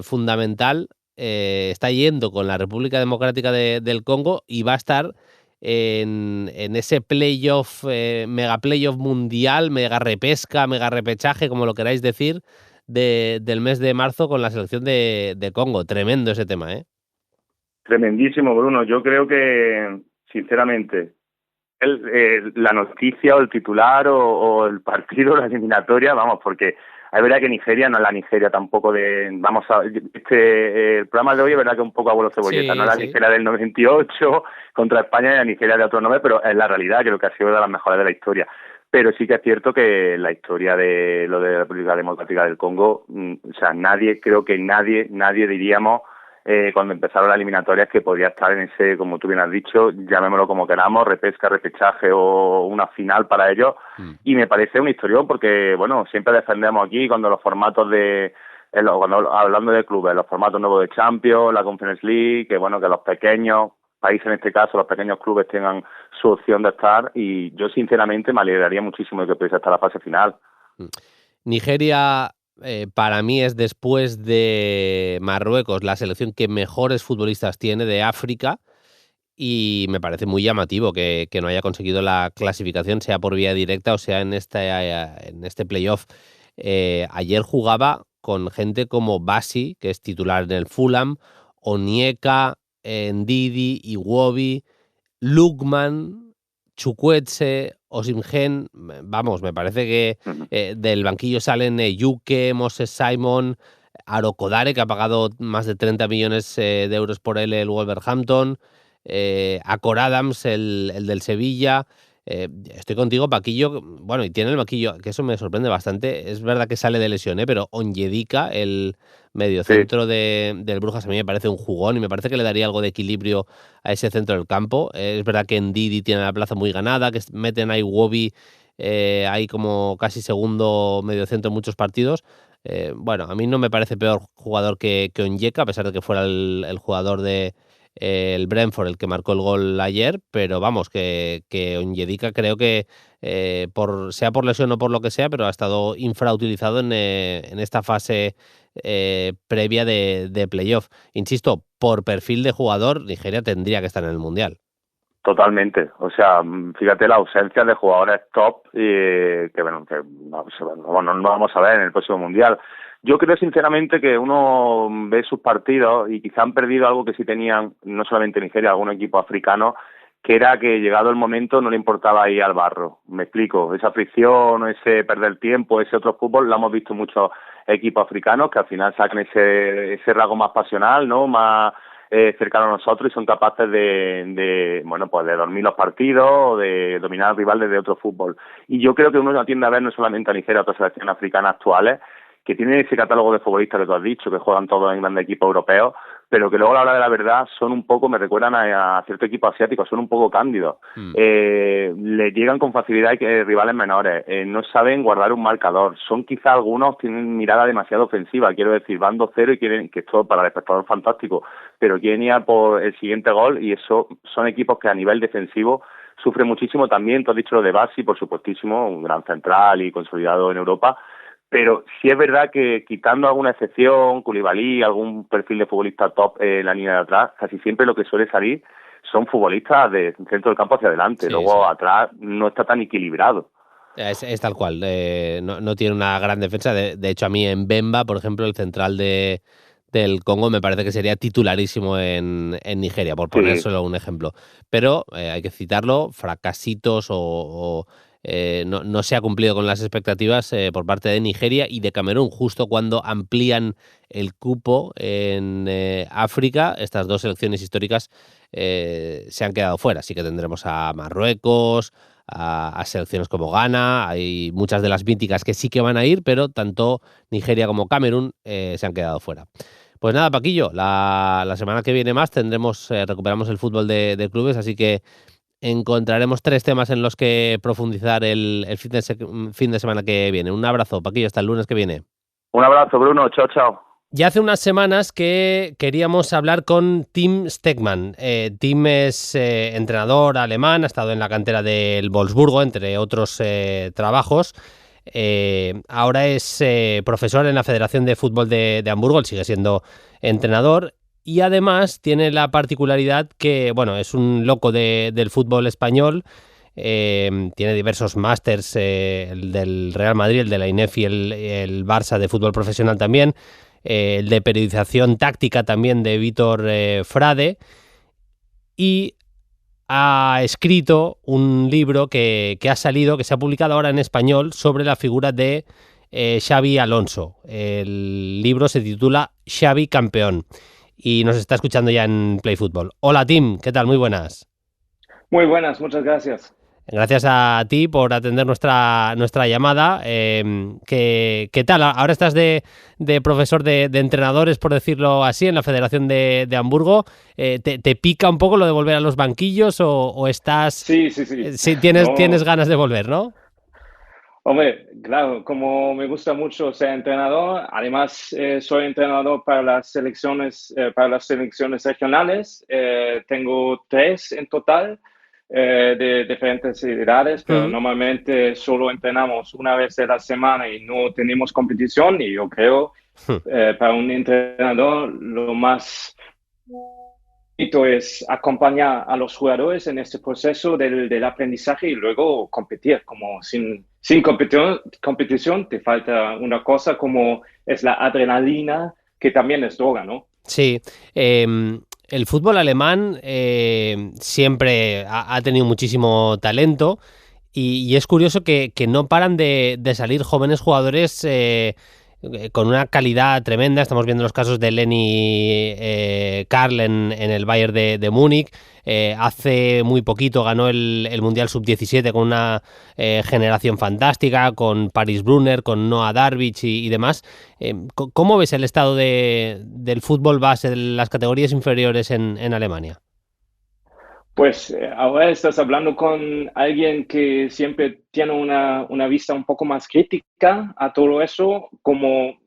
fundamental, está yendo con la República Democrática del Congo y va a estar en ese playoff, mega playoff mundial, mega repesca, mega repechaje, como lo queráis decir, del mes de marzo con la selección de Congo. Tremendo ese tema, ¿eh? Tremendísimo, Bruno. Yo creo que, sinceramente, la noticia o el titular o el partido, la eliminatoria, vamos, porque es verdad que Nigeria no es la Nigeria tampoco de... el programa de hoy es verdad que un poco abuelo cebolleta, no es la Nigeria del 98 contra España y la Nigeria de otro nombre, pero es la realidad, creo que ha sido de las mejores de la historia. Pero sí que es cierto que la historia de lo de la República Democrática del Congo, o sea, creo que nadie diríamos cuando empezaron las eliminatorias que podía estar en ese, como tú bien has dicho, llamémoslo como queramos, repesca, repechaje o una final para ellos. Y me parece una historión porque, bueno, siempre defendemos aquí cuando los formatos cuando hablando de clubes, los formatos nuevos de Champions, la Conference League, que bueno, que los pequeños países, en este caso, los pequeños clubes tengan su opción de estar, y yo sinceramente me alegraría muchísimo de que pudiese estar la fase final. Nigeria, para mí, es, después de Marruecos, la selección que mejores futbolistas tiene de África, y me parece muy llamativo que no haya conseguido la clasificación, sea por vía directa o sea en este playoff. Ayer jugaba con gente como Basi, que es titular en el Fulham, Onyeka, Ndidi, Iwobi, Lukman, Chukwueze, Osimhen. Vamos, me parece que del banquillo salen Yuke, Moses Simon, Arokodare, que ha pagado más de 30 millones de euros por él el Wolverhampton, a Cor Adams, el del Sevilla. Estoy contigo, Paquillo. Bueno, y tiene el banquillo, que eso me sorprende bastante. Es verdad que sale de lesión, pero Onyedika, el mediocentro del Brujas, a mí me parece un jugón y me parece que le daría algo de equilibrio a ese centro del campo. Es verdad que Ndidi tiene la plaza muy ganada, que meten a Iwobi ahí como casi segundo mediocentro en muchos partidos. Bueno, a mí no me parece peor jugador que Onyeka, a pesar de que fuera el jugador de el Brentford el que marcó el gol ayer, pero vamos, que Onyedika creo que sea por lesión o por lo que sea, pero ha estado infrautilizado en esta fase previa de playoff. Insisto, por perfil de jugador, Nigeria tendría que estar en el Mundial. Totalmente, o sea, fíjate la ausencia de jugadores top que bueno, que no vamos a ver en el próximo Mundial. Yo creo sinceramente que uno ve sus partidos y quizá han perdido algo que sí tenían, no solamente Nigeria, algún equipo africano, que era que llegado el momento no le importaba ir al barro. Me explico, esa fricción, ese perder tiempo, ese otro fútbol, lo hemos visto en muchos equipos africanos que al final sacan ese rasgo más pasional, ¿no? Más cercano a nosotros y son capaces de dormir los partidos o de dominar al rival desde otro fútbol. Y yo creo que uno tiende a ver no solamente a Nigeria, a otras selecciones africanas actuales, que tienen ese catálogo de futbolistas que tú has dicho, que juegan todos en grandes equipos europeos, pero que luego a la hora de la verdad son un poco, me recuerdan a cierto equipo asiático, son un poco cándidos. Le llegan con facilidad rivales menores, no saben guardar un marcador, son quizá algunos, tienen mirada demasiado ofensiva, quiero decir, van 2-0 y quieren, que esto para el espectador es fantástico, pero quieren ir por el siguiente gol y eso son equipos que a nivel defensivo sufren muchísimo también. Tú has dicho lo de Basi, por supuestísimo, un gran central y consolidado en Europa. Pero sí es verdad que quitando alguna excepción, Koulibaly, algún perfil de futbolista top en la línea de atrás, casi siempre lo que suele salir son futbolistas de centro del campo hacia adelante. Sí, luego sí. Atrás no está tan equilibrado. Es tal cual, no tiene una gran defensa. De hecho, a mí en Bemba, por ejemplo, el central del Congo me parece que sería titularísimo en Nigeria, por poner solo un ejemplo. Pero hay que citarlo, fracasitos no se ha cumplido con las expectativas por parte de Nigeria y de Camerún, justo cuando amplían el cupo en África. Estas dos selecciones históricas se han quedado fuera, así que tendremos a Marruecos, a selecciones como Ghana, hay muchas de las míticas que sí que van a ir, pero tanto Nigeria como Camerún se han quedado fuera. Pues nada, Paquillo, la semana que viene más recuperamos el fútbol de clubes, así que encontraremos 3 temas en los que profundizar el fin de semana que viene. Un abrazo, Paquillo, hasta el lunes que viene. Un abrazo, Bruno. Chao, chao. Ya hace unas semanas que queríamos hablar con Tim Stegmann. Tim es entrenador alemán, ha estado en la cantera del Wolfsburgo, entre otros trabajos. Ahora es profesor en la Federación de Fútbol de Hamburgo, él sigue siendo entrenador. Y además tiene la particularidad que, bueno, es un loco del fútbol español, tiene diversos másters, el del Real Madrid, el de la INEF y el Barça de fútbol profesional también, el de periodización táctica también de Vítor Frade, y ha escrito un libro que ha salido, que se ha publicado ahora en español, sobre la figura de Xabi Alonso. El libro se titula Xabi Campeón. Y nos está escuchando ya en Play Fútbol. Hola, Tim, ¿qué tal? Muy buenas. Muy buenas, muchas gracias. Gracias a ti por atender nuestra llamada. ¿Qué tal? Ahora estás de profesor de entrenadores, por decirlo así, en la Federación de Hamburgo. ¿Te pica un poco lo de volver a los banquillos o estás...? Sí. Sí, tienes ganas de volver, ¿no? Hombre, claro, como me gusta mucho ser entrenador, además soy entrenador para las selecciones regionales. Tengo 3 en total de diferentes edades, pero normalmente solo entrenamos una vez a la semana y no tenemos competición. Y yo creo, para un entrenador, lo más es acompañar a los jugadores en este proceso del aprendizaje y luego competir. Como sin competición te falta una cosa como es la adrenalina, que también es droga, ¿no? Sí, el fútbol alemán siempre ha tenido muchísimo talento y es curioso que no paran de salir jóvenes jugadores con una calidad tremenda. Estamos viendo los casos de Lenny Karl en el Bayern de Múnich. Hace muy poquito ganó el Mundial Sub-17 con una generación fantástica, con Paris Brunner, con Noah Darvich y demás. ¿Cómo ves el estado del fútbol base de las categorías inferiores en Alemania? Pues ahora estás hablando con alguien que siempre tiene una vista un poco más crítica a todo eso. Como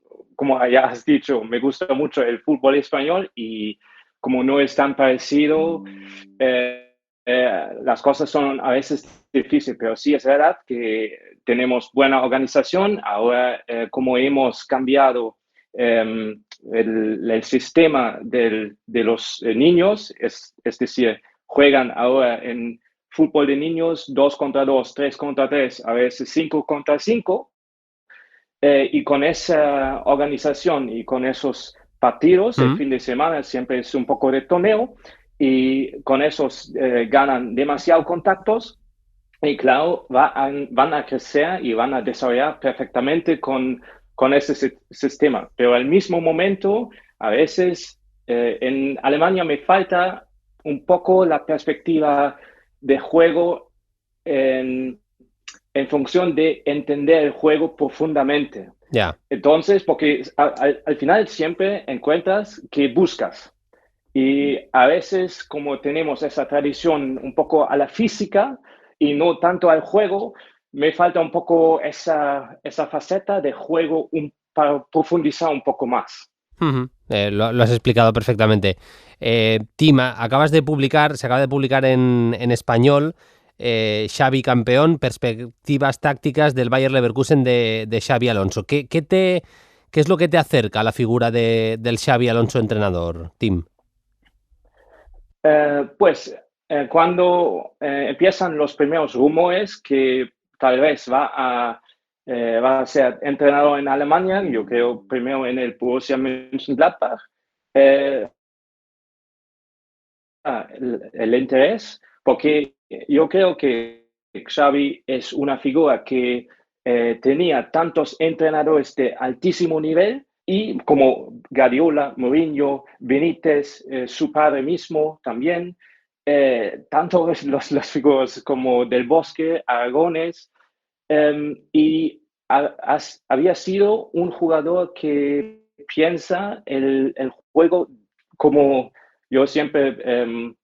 ya has dicho, me gusta mucho el fútbol español y como no es tan parecido, las cosas son a veces difíciles, pero sí es verdad que tenemos buena organización. Ahora, como hemos cambiado el sistema de los niños, es decir, juegan ahora en fútbol de niños 2 contra 2, 3 contra 3, a veces 5 contra 5. Y con esa organización y con esos partidos, el fin de semana siempre es un poco de torneo y con esos ganan demasiados contactos y claro, van a crecer y van a desarrollar perfectamente con ese sistema. Pero al mismo momento, a veces en Alemania me falta un poco la perspectiva de juego en función de entender el juego profundamente. Yeah. Entonces, porque al final siempre encuentras que buscas. Y a veces, como tenemos esa tradición un poco a la física y no tanto al juego, me falta un poco esa faceta de juego para profundizar un poco más. Lo has explicado perfectamente. Tim, se acaba de publicar en español Xavi campeón, perspectivas tácticas del Bayer Leverkusen de Xavi Alonso. ¿Qué es lo que te acerca a la figura del Xavi Alonso entrenador, Tim? Cuando empiezan los primeros rumores que tal vez va a ser entrenador en Alemania, yo creo primero en el Borussia Mönchengladbach, el interés, porque yo creo que Xavi es una figura que tenía tantos entrenadores de altísimo nivel y como Guardiola, Mourinho, Benítez, su padre mismo también, tanto las figuras como Del Bosque, Aragones, y había sido un jugador que piensa el juego como yo siempre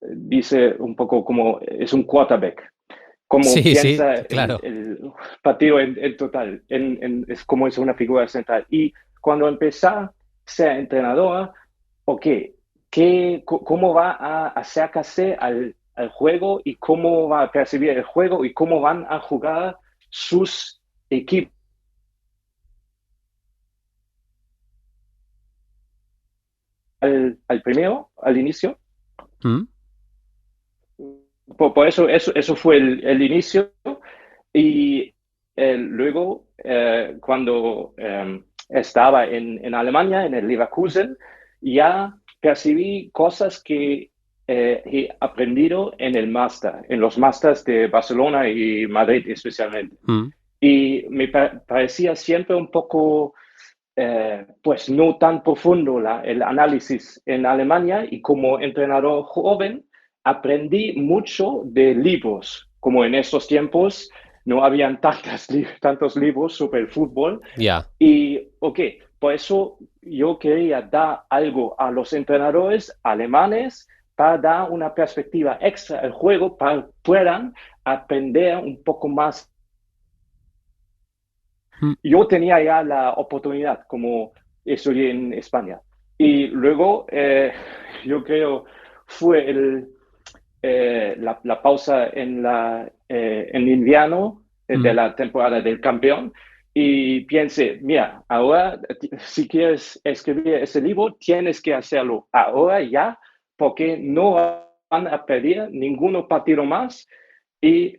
dice un poco como es un quarterback, como piensa sí, claro. el partido en total, es como es una figura central. Y cuando empezó a ser entrenador, ¿cómo va a acercarse al juego y cómo va a percibir el juego y cómo van a jugar sus equipos? Al inicio. Por eso fue el inicio. Y luego, cuando estaba en Alemania, en el Leverkusen, ya percibí cosas que he aprendido en el máster, en los másters de Barcelona y Madrid especialmente. Y me parecía siempre un poco, pues no tan profundo el análisis en Alemania, y como entrenador joven aprendí mucho de libros, como en esos tiempos no habían tantos libros sobre el fútbol. Yeah. Y por eso yo quería dar algo a los entrenadores alemanes para dar una perspectiva extra al juego, para que puedan aprender un poco más. Yo tenía ya la oportunidad, como estudié en España. Y luego, yo creo, fue la pausa en invierno de la temporada del campeón. Y pensé, mira, ahora si quieres escribir ese libro, tienes que hacerlo ahora ya, porque no van a pedir ningún partido más. Y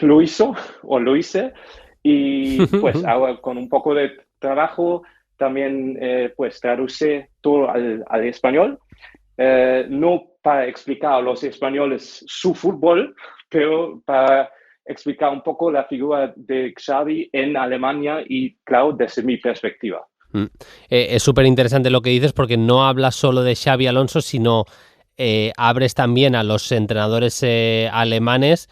lo hice. Y pues ahora con un poco de trabajo también pues traducí todo al español. No para explicar a los españoles su fútbol, pero para explicar un poco la figura de Xavi en Alemania y, claro, desde mi perspectiva. Es súper interesante lo que dices porque no hablas solo de Xavi Alonso, sino abres también a los entrenadores alemanes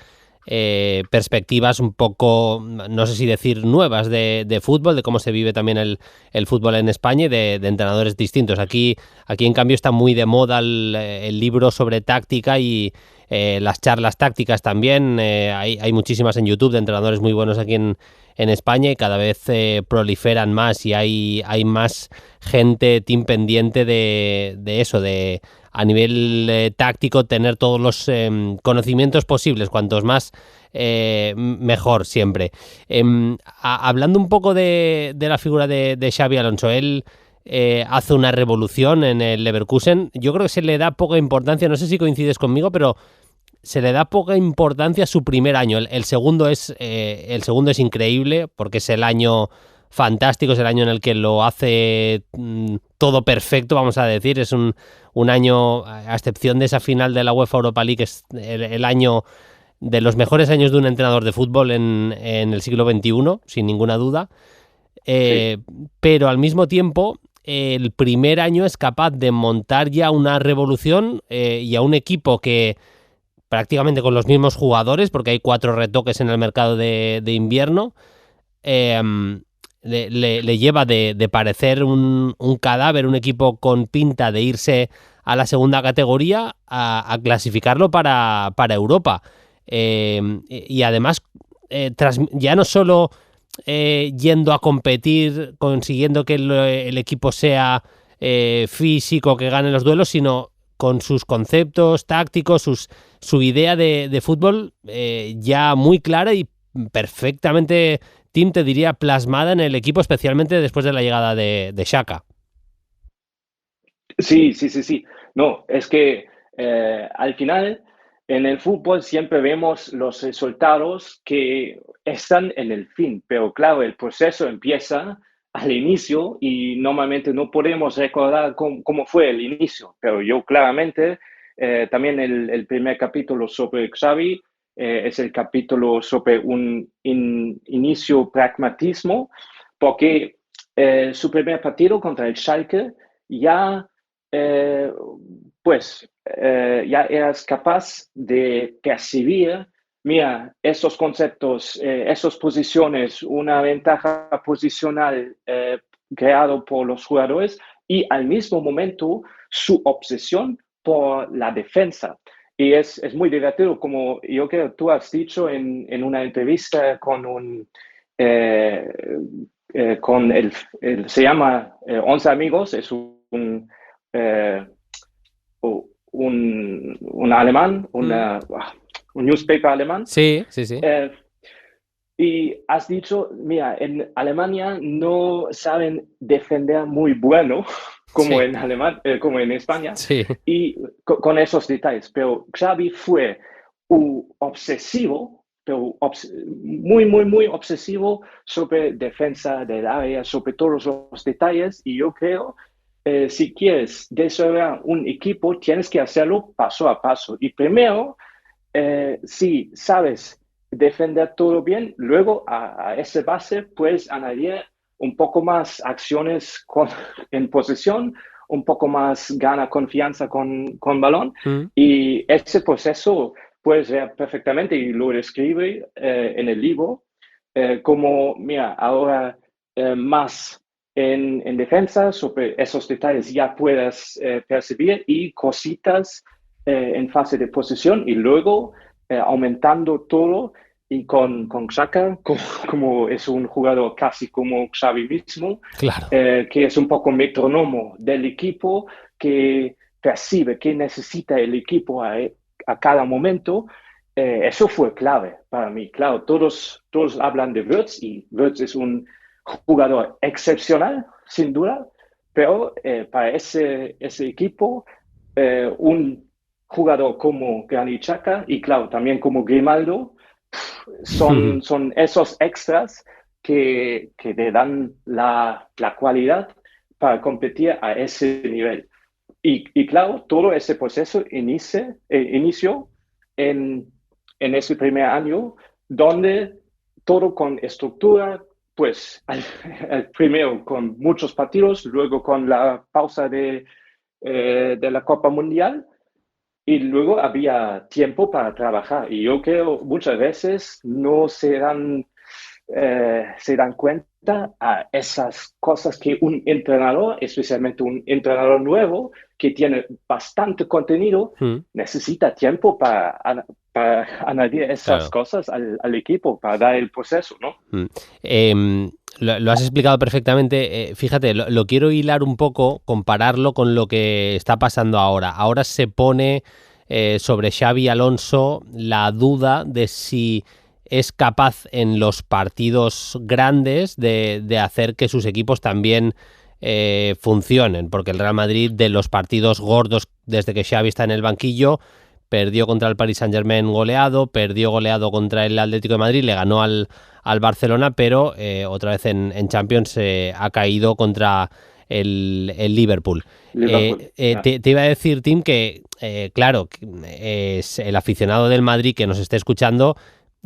perspectivas un poco, no sé si decir nuevas de fútbol, de cómo se vive también el fútbol en España y de entrenadores distintos. Aquí en cambio está muy de moda el libro sobre táctica y las charlas tácticas también. Hay muchísimas en YouTube de entrenadores muy buenos aquí en España y cada vez proliferan más y hay más gente team pendiente de eso, de a nivel táctico tener todos los conocimientos posibles, cuantos más mejor siempre. Hablando un poco de la figura de Xavi Alonso, él hace una revolución en el Leverkusen. Yo creo que se le da poca importancia, no sé si coincides conmigo, pero se le da poca importancia a su primer año. El segundo es increíble porque es el año fantástico, es el año en el que lo hace todo perfecto, vamos a decir. Es un año, a excepción de esa final de la UEFA Europa League, es el año de los mejores años de un entrenador de fútbol en el siglo XXI, sin ninguna duda. Sí. Pero al mismo tiempo, el primer año es capaz de montar ya una revolución y a un equipo que prácticamente con los mismos jugadores, porque hay 4 retoques en el mercado de invierno, le lleva de parecer un cadáver, un equipo con pinta de irse a la segunda categoría, a clasificarlo para Europa. Y además, ya no solo yendo a competir, consiguiendo que el equipo sea físico, que gane los duelos, sino con sus conceptos tácticos, su idea de fútbol ya muy clara y perfectamente, Tim, te diría, plasmada en el equipo, especialmente después de la llegada de Xhaka. Sí. No, es que al final en el fútbol siempre vemos los resultados que están en el fin, pero claro, el proceso empieza al inicio y normalmente no podemos recordar cómo fue el inicio, pero yo claramente también el primer capítulo sobre Xavi es el capítulo sobre un inicio pragmatismo, porque su primer partido contra el Schalke ya ya eras capaz de percibir, mira, esos conceptos, esas posiciones, una ventaja posicional creado por los jugadores y al mismo momento su obsesión por la defensa. Y es muy divertido, como yo creo que tú has dicho en una entrevista con se llama 11 Amigos, es un alemán, un newspaper alemán. Sí. Y has dicho, mira, en Alemania no saben defender muy bueno como sí. Como en España, sí. Y con esos detalles. Pero Xavi fue obsesivo, pero muy obsesivo sobre defensa del área, sobre todos los detalles, y yo creo si quieres desarrollar un equipo, tienes que hacerlo paso a paso. Y primero, si sabes defender todo bien, luego a esa base puedes añadir un poco más acciones en posesión, un poco más gana confianza con balón. Y ese proceso puedes ver perfectamente, y lo describe en el libro, como, mira, ahora más en defensa, sobre esos detalles ya puedas percibir, y cositas en fase de posesión, y luego aumentando todo, y con Xhaka, como es un jugador casi como Xavi mismo, claro. Que es un poco metrónomo del equipo, que percibe qué necesita el equipo a cada momento. Eso fue clave para mí. Claro, todos hablan de Wirtz, y Wirtz es un jugador excepcional, sin duda, pero para ese equipo, un jugador como Granit Xhaka, y claro, también como Grimaldo, son esos extras que le dan la cualidad para competir a ese nivel. Y claro, todo ese proceso inició en ese primer año donde todo con estructura, pues primero con muchos partidos, luego con la pausa de la Copa Mundial, y luego había tiempo para trabajar. Y yo creo muchas veces no se dan cuenta a esas cosas que un entrenador, especialmente un entrenador nuevo, que tiene bastante contenido, necesita tiempo para añadir esas cosas al equipo, para dar el proceso, ¿no? Lo has explicado perfectamente. Fíjate, lo quiero hilar un poco, compararlo con lo que está pasando ahora. Ahora se pone sobre Xabi Alonso la duda de si es capaz en los partidos grandes de hacer que sus equipos también funcionen, porque el Real Madrid, de los partidos gordos desde que Xavi está en el banquillo, perdió contra el Paris Saint-Germain goleado, perdió goleado contra el Atlético de Madrid, le ganó al Barcelona, pero otra vez en Champions ha caído contra el Liverpool. Te iba a decir, Tim, que claro, es el aficionado del Madrid que nos esté escuchando,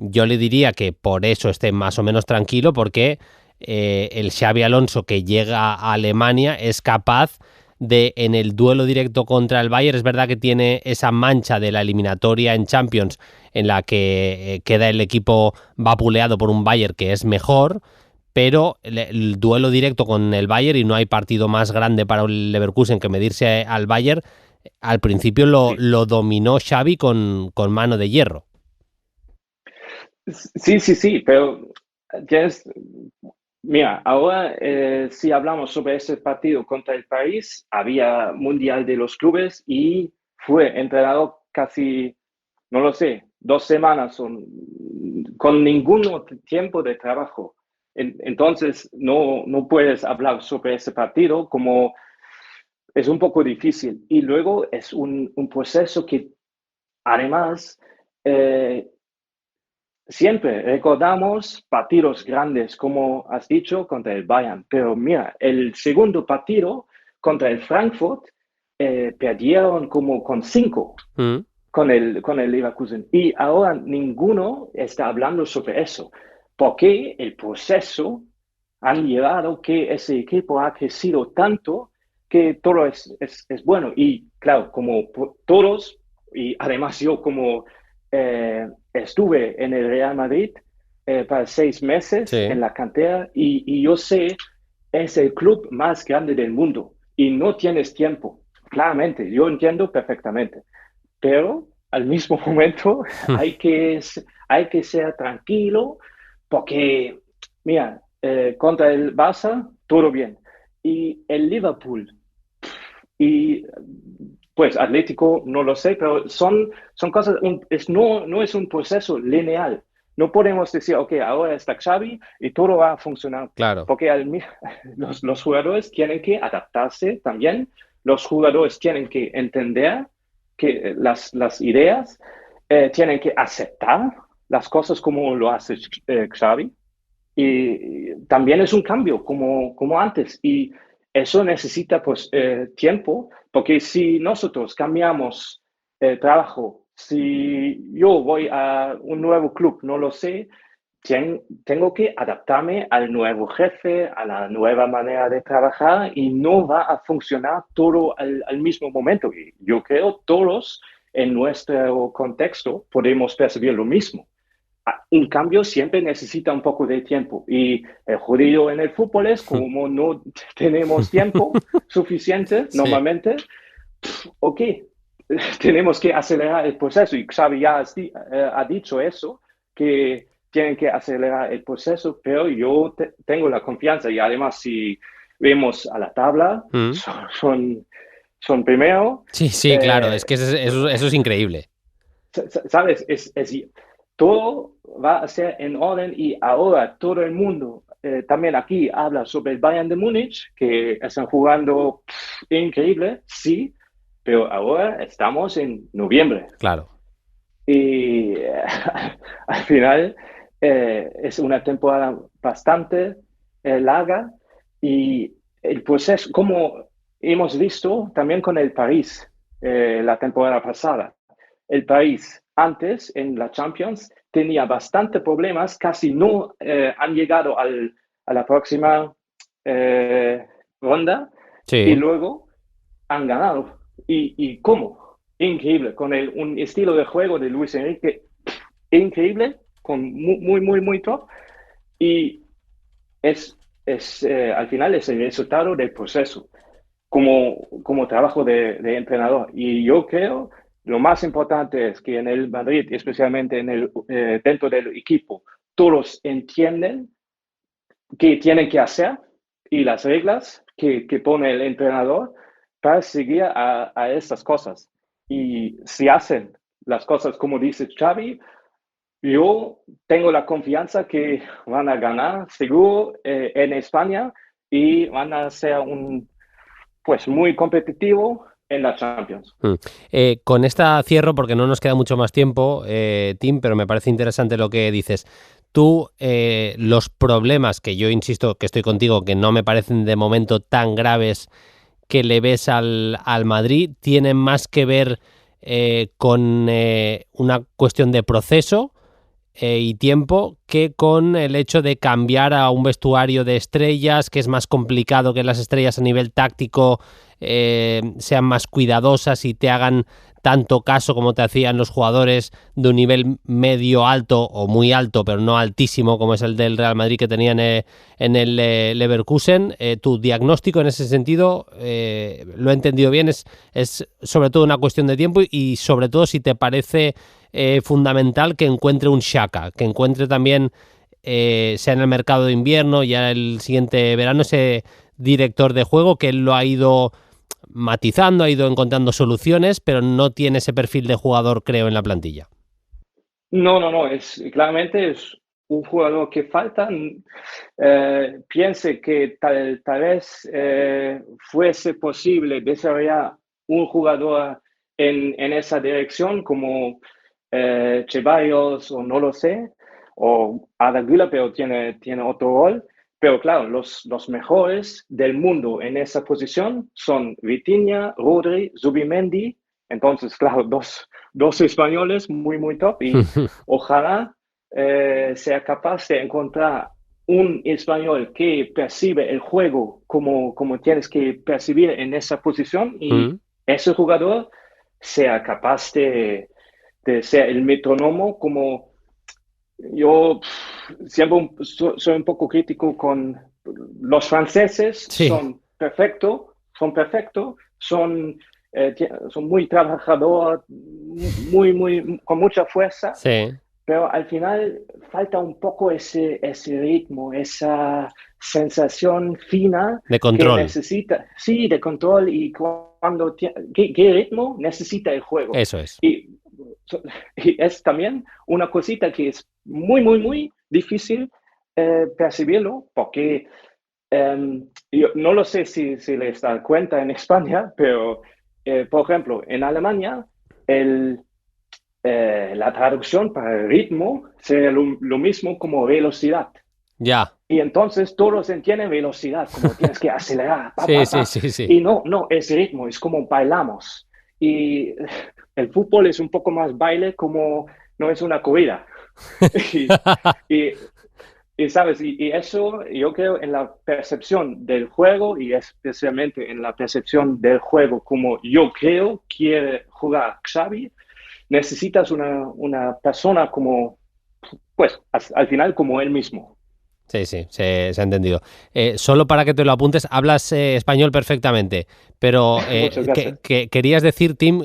yo le diría que por eso esté más o menos tranquilo, porque el Xabi Alonso que llega a Alemania es capaz de, en el duelo directo contra el Bayern, es verdad que tiene esa mancha de la eliminatoria en Champions en la que queda el equipo vapuleado por un Bayern que es mejor, pero el duelo directo con el Bayern, y no hay partido más grande para el Leverkusen que medirse al Bayern, al principio lo dominó Xavi con mano de hierro. Sí, pero mira, ahora si hablamos sobre ese partido contra el París, había Mundial de los Clubes y fue entrenado casi, no lo sé, 2 semanas con ningún tiempo de trabajo. Entonces no puedes hablar sobre ese partido, como es un poco difícil. Y luego es un proceso que además siempre recordamos partidos grandes, como has dicho, contra el Bayern. Pero mira, el segundo partido contra el Frankfurt perdieron como con 5 con el Leverkusen. Y ahora ninguno está hablando sobre eso, porque el proceso ha llevado que ese equipo ha crecido tanto que todo es bueno. Y claro, como todos, y además yo como estuve en el Real Madrid para 6 meses en la cantera, y yo sé, es el club más grande del mundo y no tienes tiempo. Claramente, yo entiendo perfectamente, pero al mismo momento hay que ser tranquilo, porque, mira, contra el Barça, todo bien. Y el Liverpool, y pues Atlético, no lo sé, pero son cosas, no es un proceso lineal. No podemos decir, ok, ahora está Xavi y todo va a funcionar. Claro. Porque los jugadores tienen que adaptarse también, los jugadores tienen que entender que las ideas, tienen que aceptar las cosas como lo hace Xavi, y también es un cambio como antes, y eso necesita pues tiempo, porque si nosotros cambiamos trabajo, si yo voy a un nuevo club, no lo sé, tengo que adaptarme al nuevo jefe, a la nueva manera de trabajar, y no va a funcionar todo al mismo momento. Y yo creo todos en nuestro contexto podemos percibir lo mismo. Un cambio siempre necesita un poco de tiempo, y el jodido en el fútbol es como no tenemos tiempo suficiente normalmente, ok, tenemos que acelerar el proceso, y Xavi ya ha dicho eso, que tienen que acelerar el proceso, pero yo tengo la confianza, y además si vemos a la tabla, son primero. Sí, claro, es que eso es increíble. ¿Sabes? Todo va a ser en orden, y ahora todo el mundo también aquí habla sobre el Bayern de Múnich, que están jugando increíble, sí, pero ahora estamos en noviembre. Claro. Y al final es una temporada bastante larga, y el proceso, como hemos visto también con el París la temporada pasada, el París antes en la Champions tenía bastante problemas, casi no han llegado a la próxima ronda y luego han ganado. ¿Y cómo? Increíble, con un estilo de juego de Luis Enrique increíble, con muy top, y al final es el resultado del proceso como trabajo de entrenador. Y yo creo lo más importante es que en el Madrid, especialmente dentro del equipo, todos entienden qué tienen que hacer y las reglas que pone el entrenador para seguir a estas cosas. Y si hacen las cosas como dice Xavi, yo tengo la confianza que van a ganar seguro en España y van a ser muy competitivo en la Champions. Con esta cierro porque no nos queda mucho más tiempo, Tim, pero me parece interesante lo que dices. Tú, los problemas, que yo insisto que estoy contigo, que no me parecen de momento tan graves que le ves al Madrid, tienen más que ver con una cuestión de proceso y tiempo que con el hecho de cambiar a un vestuario de estrellas, que es más complicado que las estrellas a nivel táctico sean más cuidadosas y te hagan tanto caso como te hacían los jugadores de un nivel medio alto o muy alto, pero no altísimo como es el del Real Madrid que tenían en el Leverkusen. Tu diagnóstico en ese sentido, lo he entendido bien, es sobre todo una cuestión de tiempo y sobre todo si te parece fundamental que encuentre un Xhaka, que encuentre también, sea en el mercado de invierno, ya el siguiente verano, ese director de juego que él lo ha ido matizando, ha ido encontrando soluciones, pero no tiene ese perfil de jugador, creo, en la plantilla. No, claramente es un jugador que falta. Piense que tal vez fuese posible desarrollar un jugador en esa dirección como Ceballos o no lo sé, o Arda Güler, pero tiene otro rol. Pero claro, los mejores del mundo en esa posición son Vitinha, Rodri, Zubimendi. Entonces, claro, dos españoles muy top. Y ojalá sea capaz de encontrar un español que percibe el juego como tienes que percibir en esa posición y ese jugador sea capaz de ser el metrónomo como... Yo siempre soy un poco crítico con los franceses. Sí. Son perfectos, son muy trabajadores, con mucha fuerza. Sí. Pero al final falta un poco ese ritmo, esa sensación fina de control. Que necesita, sí, de control y qué ritmo necesita el juego. Eso es. Y es también una cosita que es muy difícil percibirlo, porque yo no lo sé si les da cuenta en España, pero por ejemplo, en Alemania la traducción para el ritmo sería lo mismo como velocidad. Ya. Y entonces todos entienden velocidad, como tienes que acelerar. Sí. Y no, es ritmo, es como bailamos. Y el fútbol es un poco más baile, como no es una corrida. y sabes, y eso yo creo en la percepción del juego y especialmente en la percepción del juego como yo creo quiere jugar Xavi, necesitas una persona como, pues, al final como él mismo. Sí, se ha entendido. Solo para que te lo apuntes, hablas español perfectamente, pero querías decir, Tim,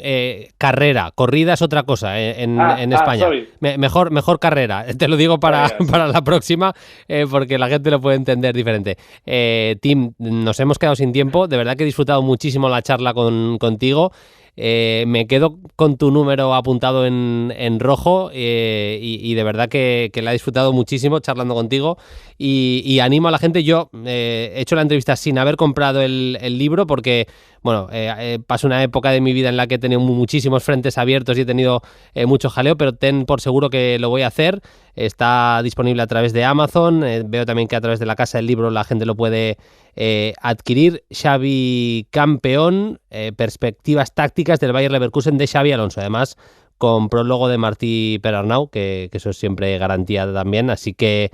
corrida es otra cosa en España. Mejor carrera, te lo digo para la próxima, porque la gente lo puede entender diferente. Tim, nos hemos quedado sin tiempo, de verdad que he disfrutado muchísimo la charla contigo. Me quedo con tu número apuntado en rojo y de verdad que la he disfrutado muchísimo charlando contigo y animo a la gente. Yo he hecho la entrevista sin haber comprado el libro porque bueno, paso una época de mi vida en la que he tenido muchísimos frentes abiertos y he tenido mucho jaleo, pero ten por seguro que lo voy a hacer. Está disponible a través de Amazon, veo también que a través de la Casa del Libro la gente lo puede adquirir. Xavi campeón, perspectivas tácticas del Bayer Leverkusen de Xabi Alonso, además con prólogo de Martí Perarnau, que eso es siempre garantía también. Así que,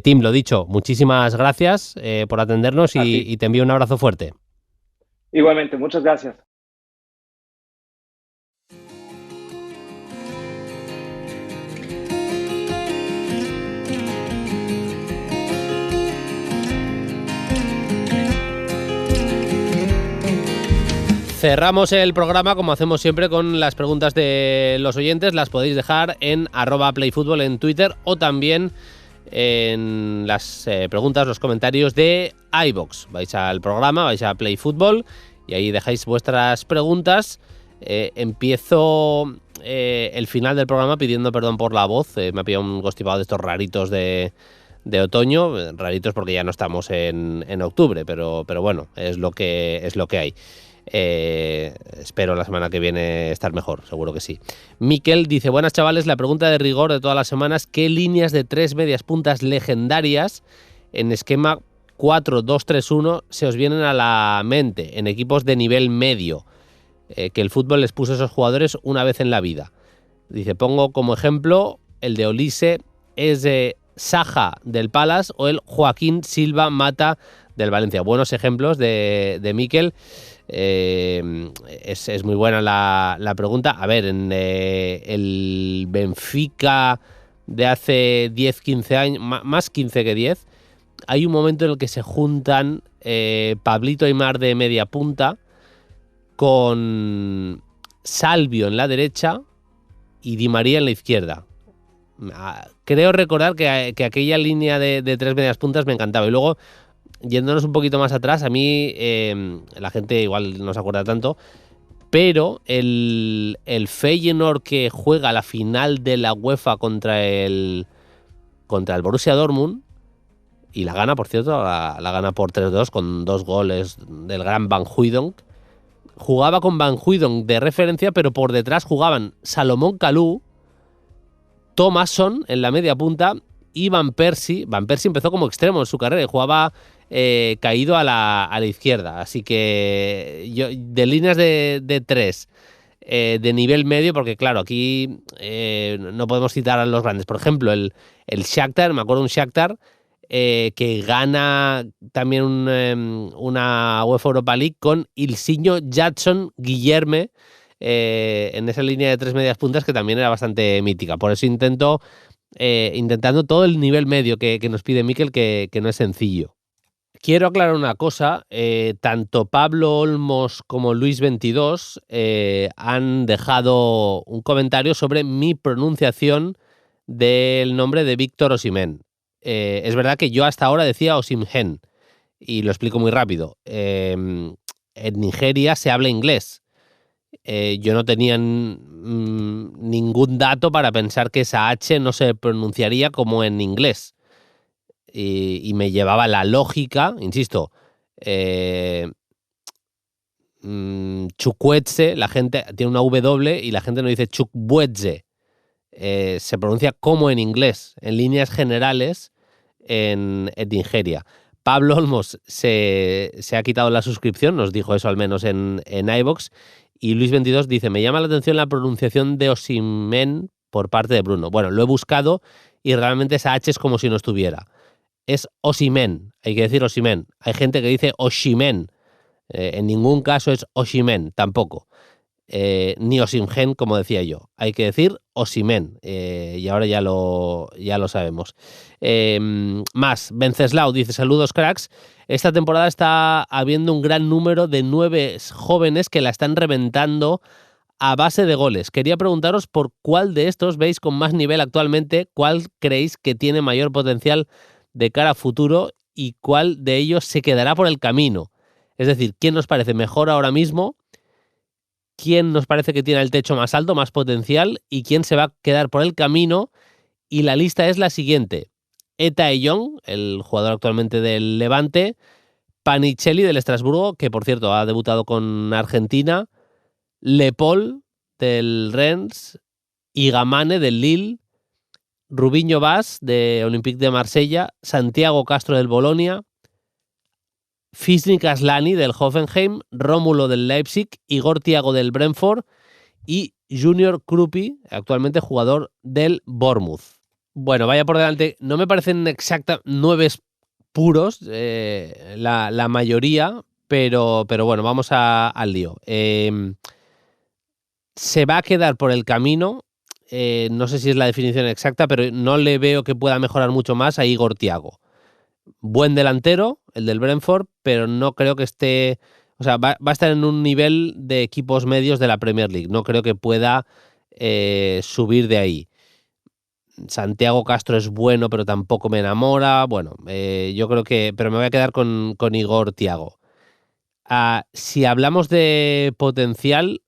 Tim, lo dicho, muchísimas gracias por atendernos y te envío un abrazo fuerte. Igualmente, muchas gracias. Cerramos el programa, como hacemos siempre, con las preguntas de los oyentes. Las podéis dejar en @playfutbol en Twitter o también en las preguntas, los comentarios de iVoox. Vais al programa, vais a Playfutbol y ahí dejáis vuestras preguntas. Empiezo el final del programa pidiendo perdón por la voz. Me ha pillado un constipado de estos raritos de otoño, raritos porque ya no estamos en octubre, pero bueno, es lo que hay. Espero la semana que viene estar mejor, seguro que sí. Miquel dice: buenas chavales, la pregunta de rigor de todas las semanas: ¿qué líneas de 3 medias puntas legendarias en esquema 4-2-3-1 se os vienen a la mente en equipos de nivel medio, que el fútbol les puso a esos jugadores una vez en la vida? Dice: pongo como ejemplo el de Olise, es de Saja del Palace o el Joaquín Silva Mata del Valencia. Buenos ejemplos de Miquel. Es muy buena la pregunta. A ver, en el Benfica de hace 10-15 años, más 15 que 10, hay un momento en el que se juntan Pablito Aimar de media punta con Salvio en la derecha y Di María en la izquierda. Creo recordar que aquella línea de 3 medias puntas me encantaba. Y luego, yéndonos un poquito más atrás, a mí la gente igual no se acuerda tanto, pero el Feyenoord que juega la final de la UEFA contra el Borussia Dortmund, y la gana, por cierto, la gana por 3-2 con 2 goles del gran Van Hooijdonk. Jugaba con Van Hooijdonk de referencia, pero por detrás jugaban Salomón Kalou, Thomasson en la media punta y Van Persie. Van Persie empezó como extremo en su carrera y jugaba caído a la izquierda. Así que yo, de líneas de 3 de nivel medio, porque claro, aquí no podemos citar a los grandes. Por ejemplo, el Shakhtar, me acuerdo un Shakhtar que gana también una UEFA Europa League con Ilsinho, Jadson, Guillerme, en esa línea de 3 medias puntas que también era bastante mítica. Por eso intentando todo el nivel medio que nos pide Miquel, que no es sencillo. Quiero aclarar una cosa: tanto Pablo Olmos como Luis22 han dejado un comentario sobre mi pronunciación del nombre de Víctor Osimhen. Es verdad que yo hasta ahora decía Osimhen, y lo explico muy rápido. En Nigeria se habla inglés. Yo no tenía ningún dato para pensar que esa H no se pronunciaría como en inglés. Y me llevaba la lógica, insisto, Chukwueze, la gente tiene una W y la gente no dice Chukwueze. Se pronuncia como en inglés, en líneas generales, en Nigeria. Pablo Olmos se ha quitado la suscripción, nos dijo eso al menos en iVoox, y Luis22 dice: me llama la atención la pronunciación de Osimhen por parte de Bruno. Bueno, lo he buscado y realmente esa H es como si no estuviera. Es Osimhen, hay que decir Osimhen. Hay gente que dice Osimhen. En ningún caso es Osimhen, tampoco. Ni Osimhen, como decía yo. Hay que decir Osimhen. Y ahora ya lo sabemos. Más, Venceslau dice: saludos, cracks. Esta temporada está habiendo un gran número de 9 jóvenes que la están reventando a base de goles. Quería preguntaros por cuál de estos veis con más nivel actualmente, cuál creéis que tiene mayor potencial de cara a futuro y cuál de ellos se quedará por el camino. Es decir, ¿quién nos parece mejor ahora mismo? ¿Quién nos parece que tiene el techo más alto, más potencial? ¿Y quién se va a quedar por el camino? Y la lista es la siguiente: Etae Young, el jugador actualmente del Levante; Panicelli del Estrasburgo, que por cierto ha debutado con Argentina; Lepol del Rennes; Igamane del Lille; Rubinho Bas de Olympique de Marsella; Santiago Castro del Bolonia; Fisnik Aslani del Hoffenheim; Rómulo del Leipzig; Igor Thiago del Brentford y Junior Krupi, actualmente jugador del Bournemouth. Bueno, vaya por delante, no me parecen exacta 9 puros, la mayoría, pero bueno, vamos al lío. Se va a quedar por el camino, no sé si es la definición exacta, pero no le veo que pueda mejorar mucho más a Igor Thiago. Buen delantero, el del Brentford, pero no creo que esté... O sea, va a estar en un nivel de equipos medios de la Premier League. No creo que pueda subir de ahí. Santiago Castro es bueno, pero tampoco me enamora. Bueno, yo creo que... Pero me voy a quedar con Igor Thiago. Si hablamos de potencial,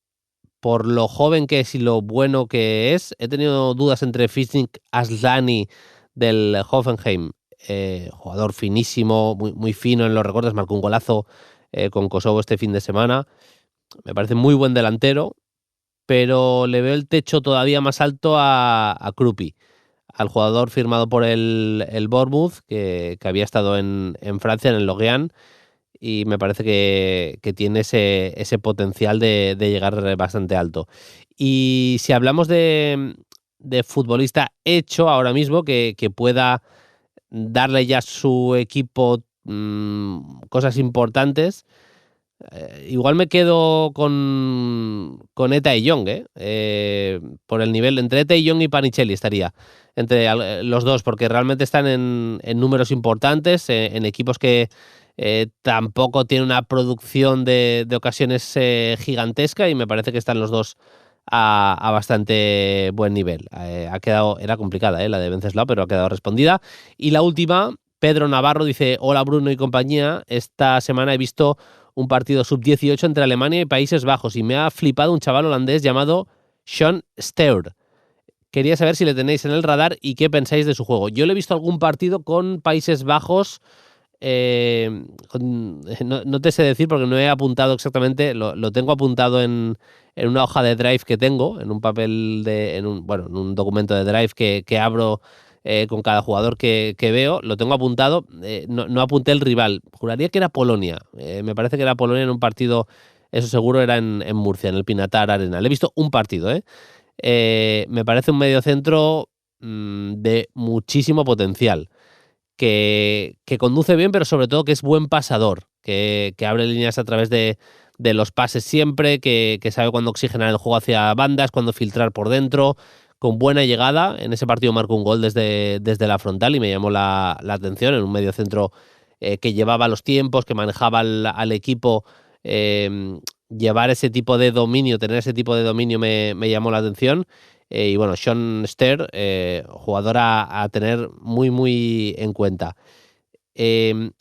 por lo joven que es y lo bueno que es, he tenido dudas entre Fisnik Aslani del Hoffenheim, jugador finísimo, muy fino en los recortes, marcó un golazo con Kosovo este fin de semana. Me parece muy buen delantero, pero le veo el techo todavía más alto a Krupi, al jugador firmado por el Bournemouth, que había estado en Francia, en el Lorient, y me parece que tiene ese potencial de llegar bastante alto. Y si hablamos de futbolista hecho ahora mismo, que pueda darle ya a su equipo cosas importantes, igual me quedo con Eta y Young, por el nivel entre Eta y Young y Panicelli estaría entre los dos, porque realmente están en números importantes, en equipos que tampoco tienen una producción de ocasiones gigantesca, y me parece que están los dos a bastante buen nivel. Era complicada la de Venceslao, pero ha quedado respondida. Y la última, Pedro Navarro dice: hola Bruno y compañía, esta semana he visto un partido sub-18 entre Alemania y Países Bajos y me ha flipado un chaval holandés llamado Sean Steur. Quería saber si le tenéis en el radar y qué pensáis de su juego. Yo le he visto algún partido con Países Bajos, no te sé decir porque no he apuntado exactamente, lo tengo apuntado en una hoja de Drive que tengo, en un papel, en un documento de Drive que abro con cada jugador que veo, lo tengo apuntado, no apunté el rival, juraría que era Polonia, me parece que era Polonia en un partido, eso seguro era en Murcia, en el Pinatar Arena. Le he visto un partido, me parece un mediocentro de muchísimo potencial, que conduce bien, pero sobre todo que es buen pasador, que abre líneas a través de los pases siempre, que sabe cuándo oxigenar el juego hacia bandas, cuándo filtrar por dentro, con buena llegada. En ese partido marcó un gol desde la frontal y me llamó la atención, en un mediocentro que llevaba los tiempos, que manejaba al equipo. Llevar ese tipo de dominio, tener ese tipo de dominio me llamó la atención. Y bueno, Sean Steur, jugador a tener muy en cuenta.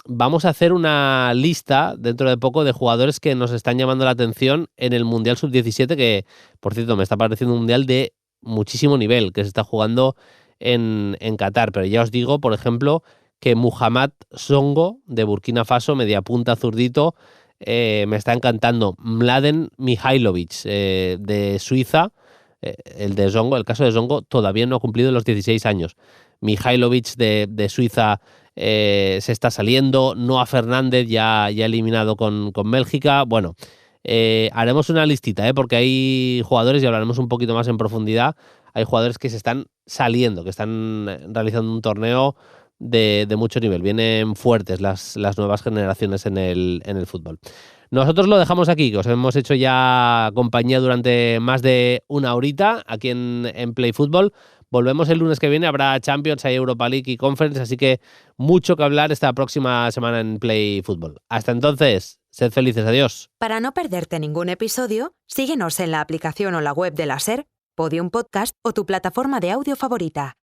Vamos a hacer una lista dentro de poco de jugadores que nos están llamando la atención en el Mundial Sub-17, que por cierto me está pareciendo un mundial de muchísimo nivel, que se está jugando en Qatar. Pero ya os digo, por ejemplo, que Muhammad Songo, de Burkina Faso, mediapunta zurdito, me está encantando. Mladen Mihailovic, de Suiza, el caso de Songo todavía no ha cumplido los 16 años. Mihailovic de Suiza se está saliendo. Noah Fernández ya eliminado con Bélgica. Bueno, haremos una listita, porque hay jugadores, y hablaremos un poquito más en profundidad, hay jugadores que se están saliendo, que están realizando un torneo de mucho nivel. Vienen fuertes las nuevas generaciones en el fútbol. Nosotros lo dejamos aquí, que os hemos hecho ya compañía durante más de una horita aquí en Play Fútbol. Volvemos el lunes que viene, habrá Champions, hay Europa League y Conference, así que mucho que hablar esta próxima semana en Play Fútbol. Hasta entonces, sed felices, adiós. Para no perderte ningún episodio, síguenos en la aplicación o la web de la SER, Podium Podcast o tu plataforma de audio favorita.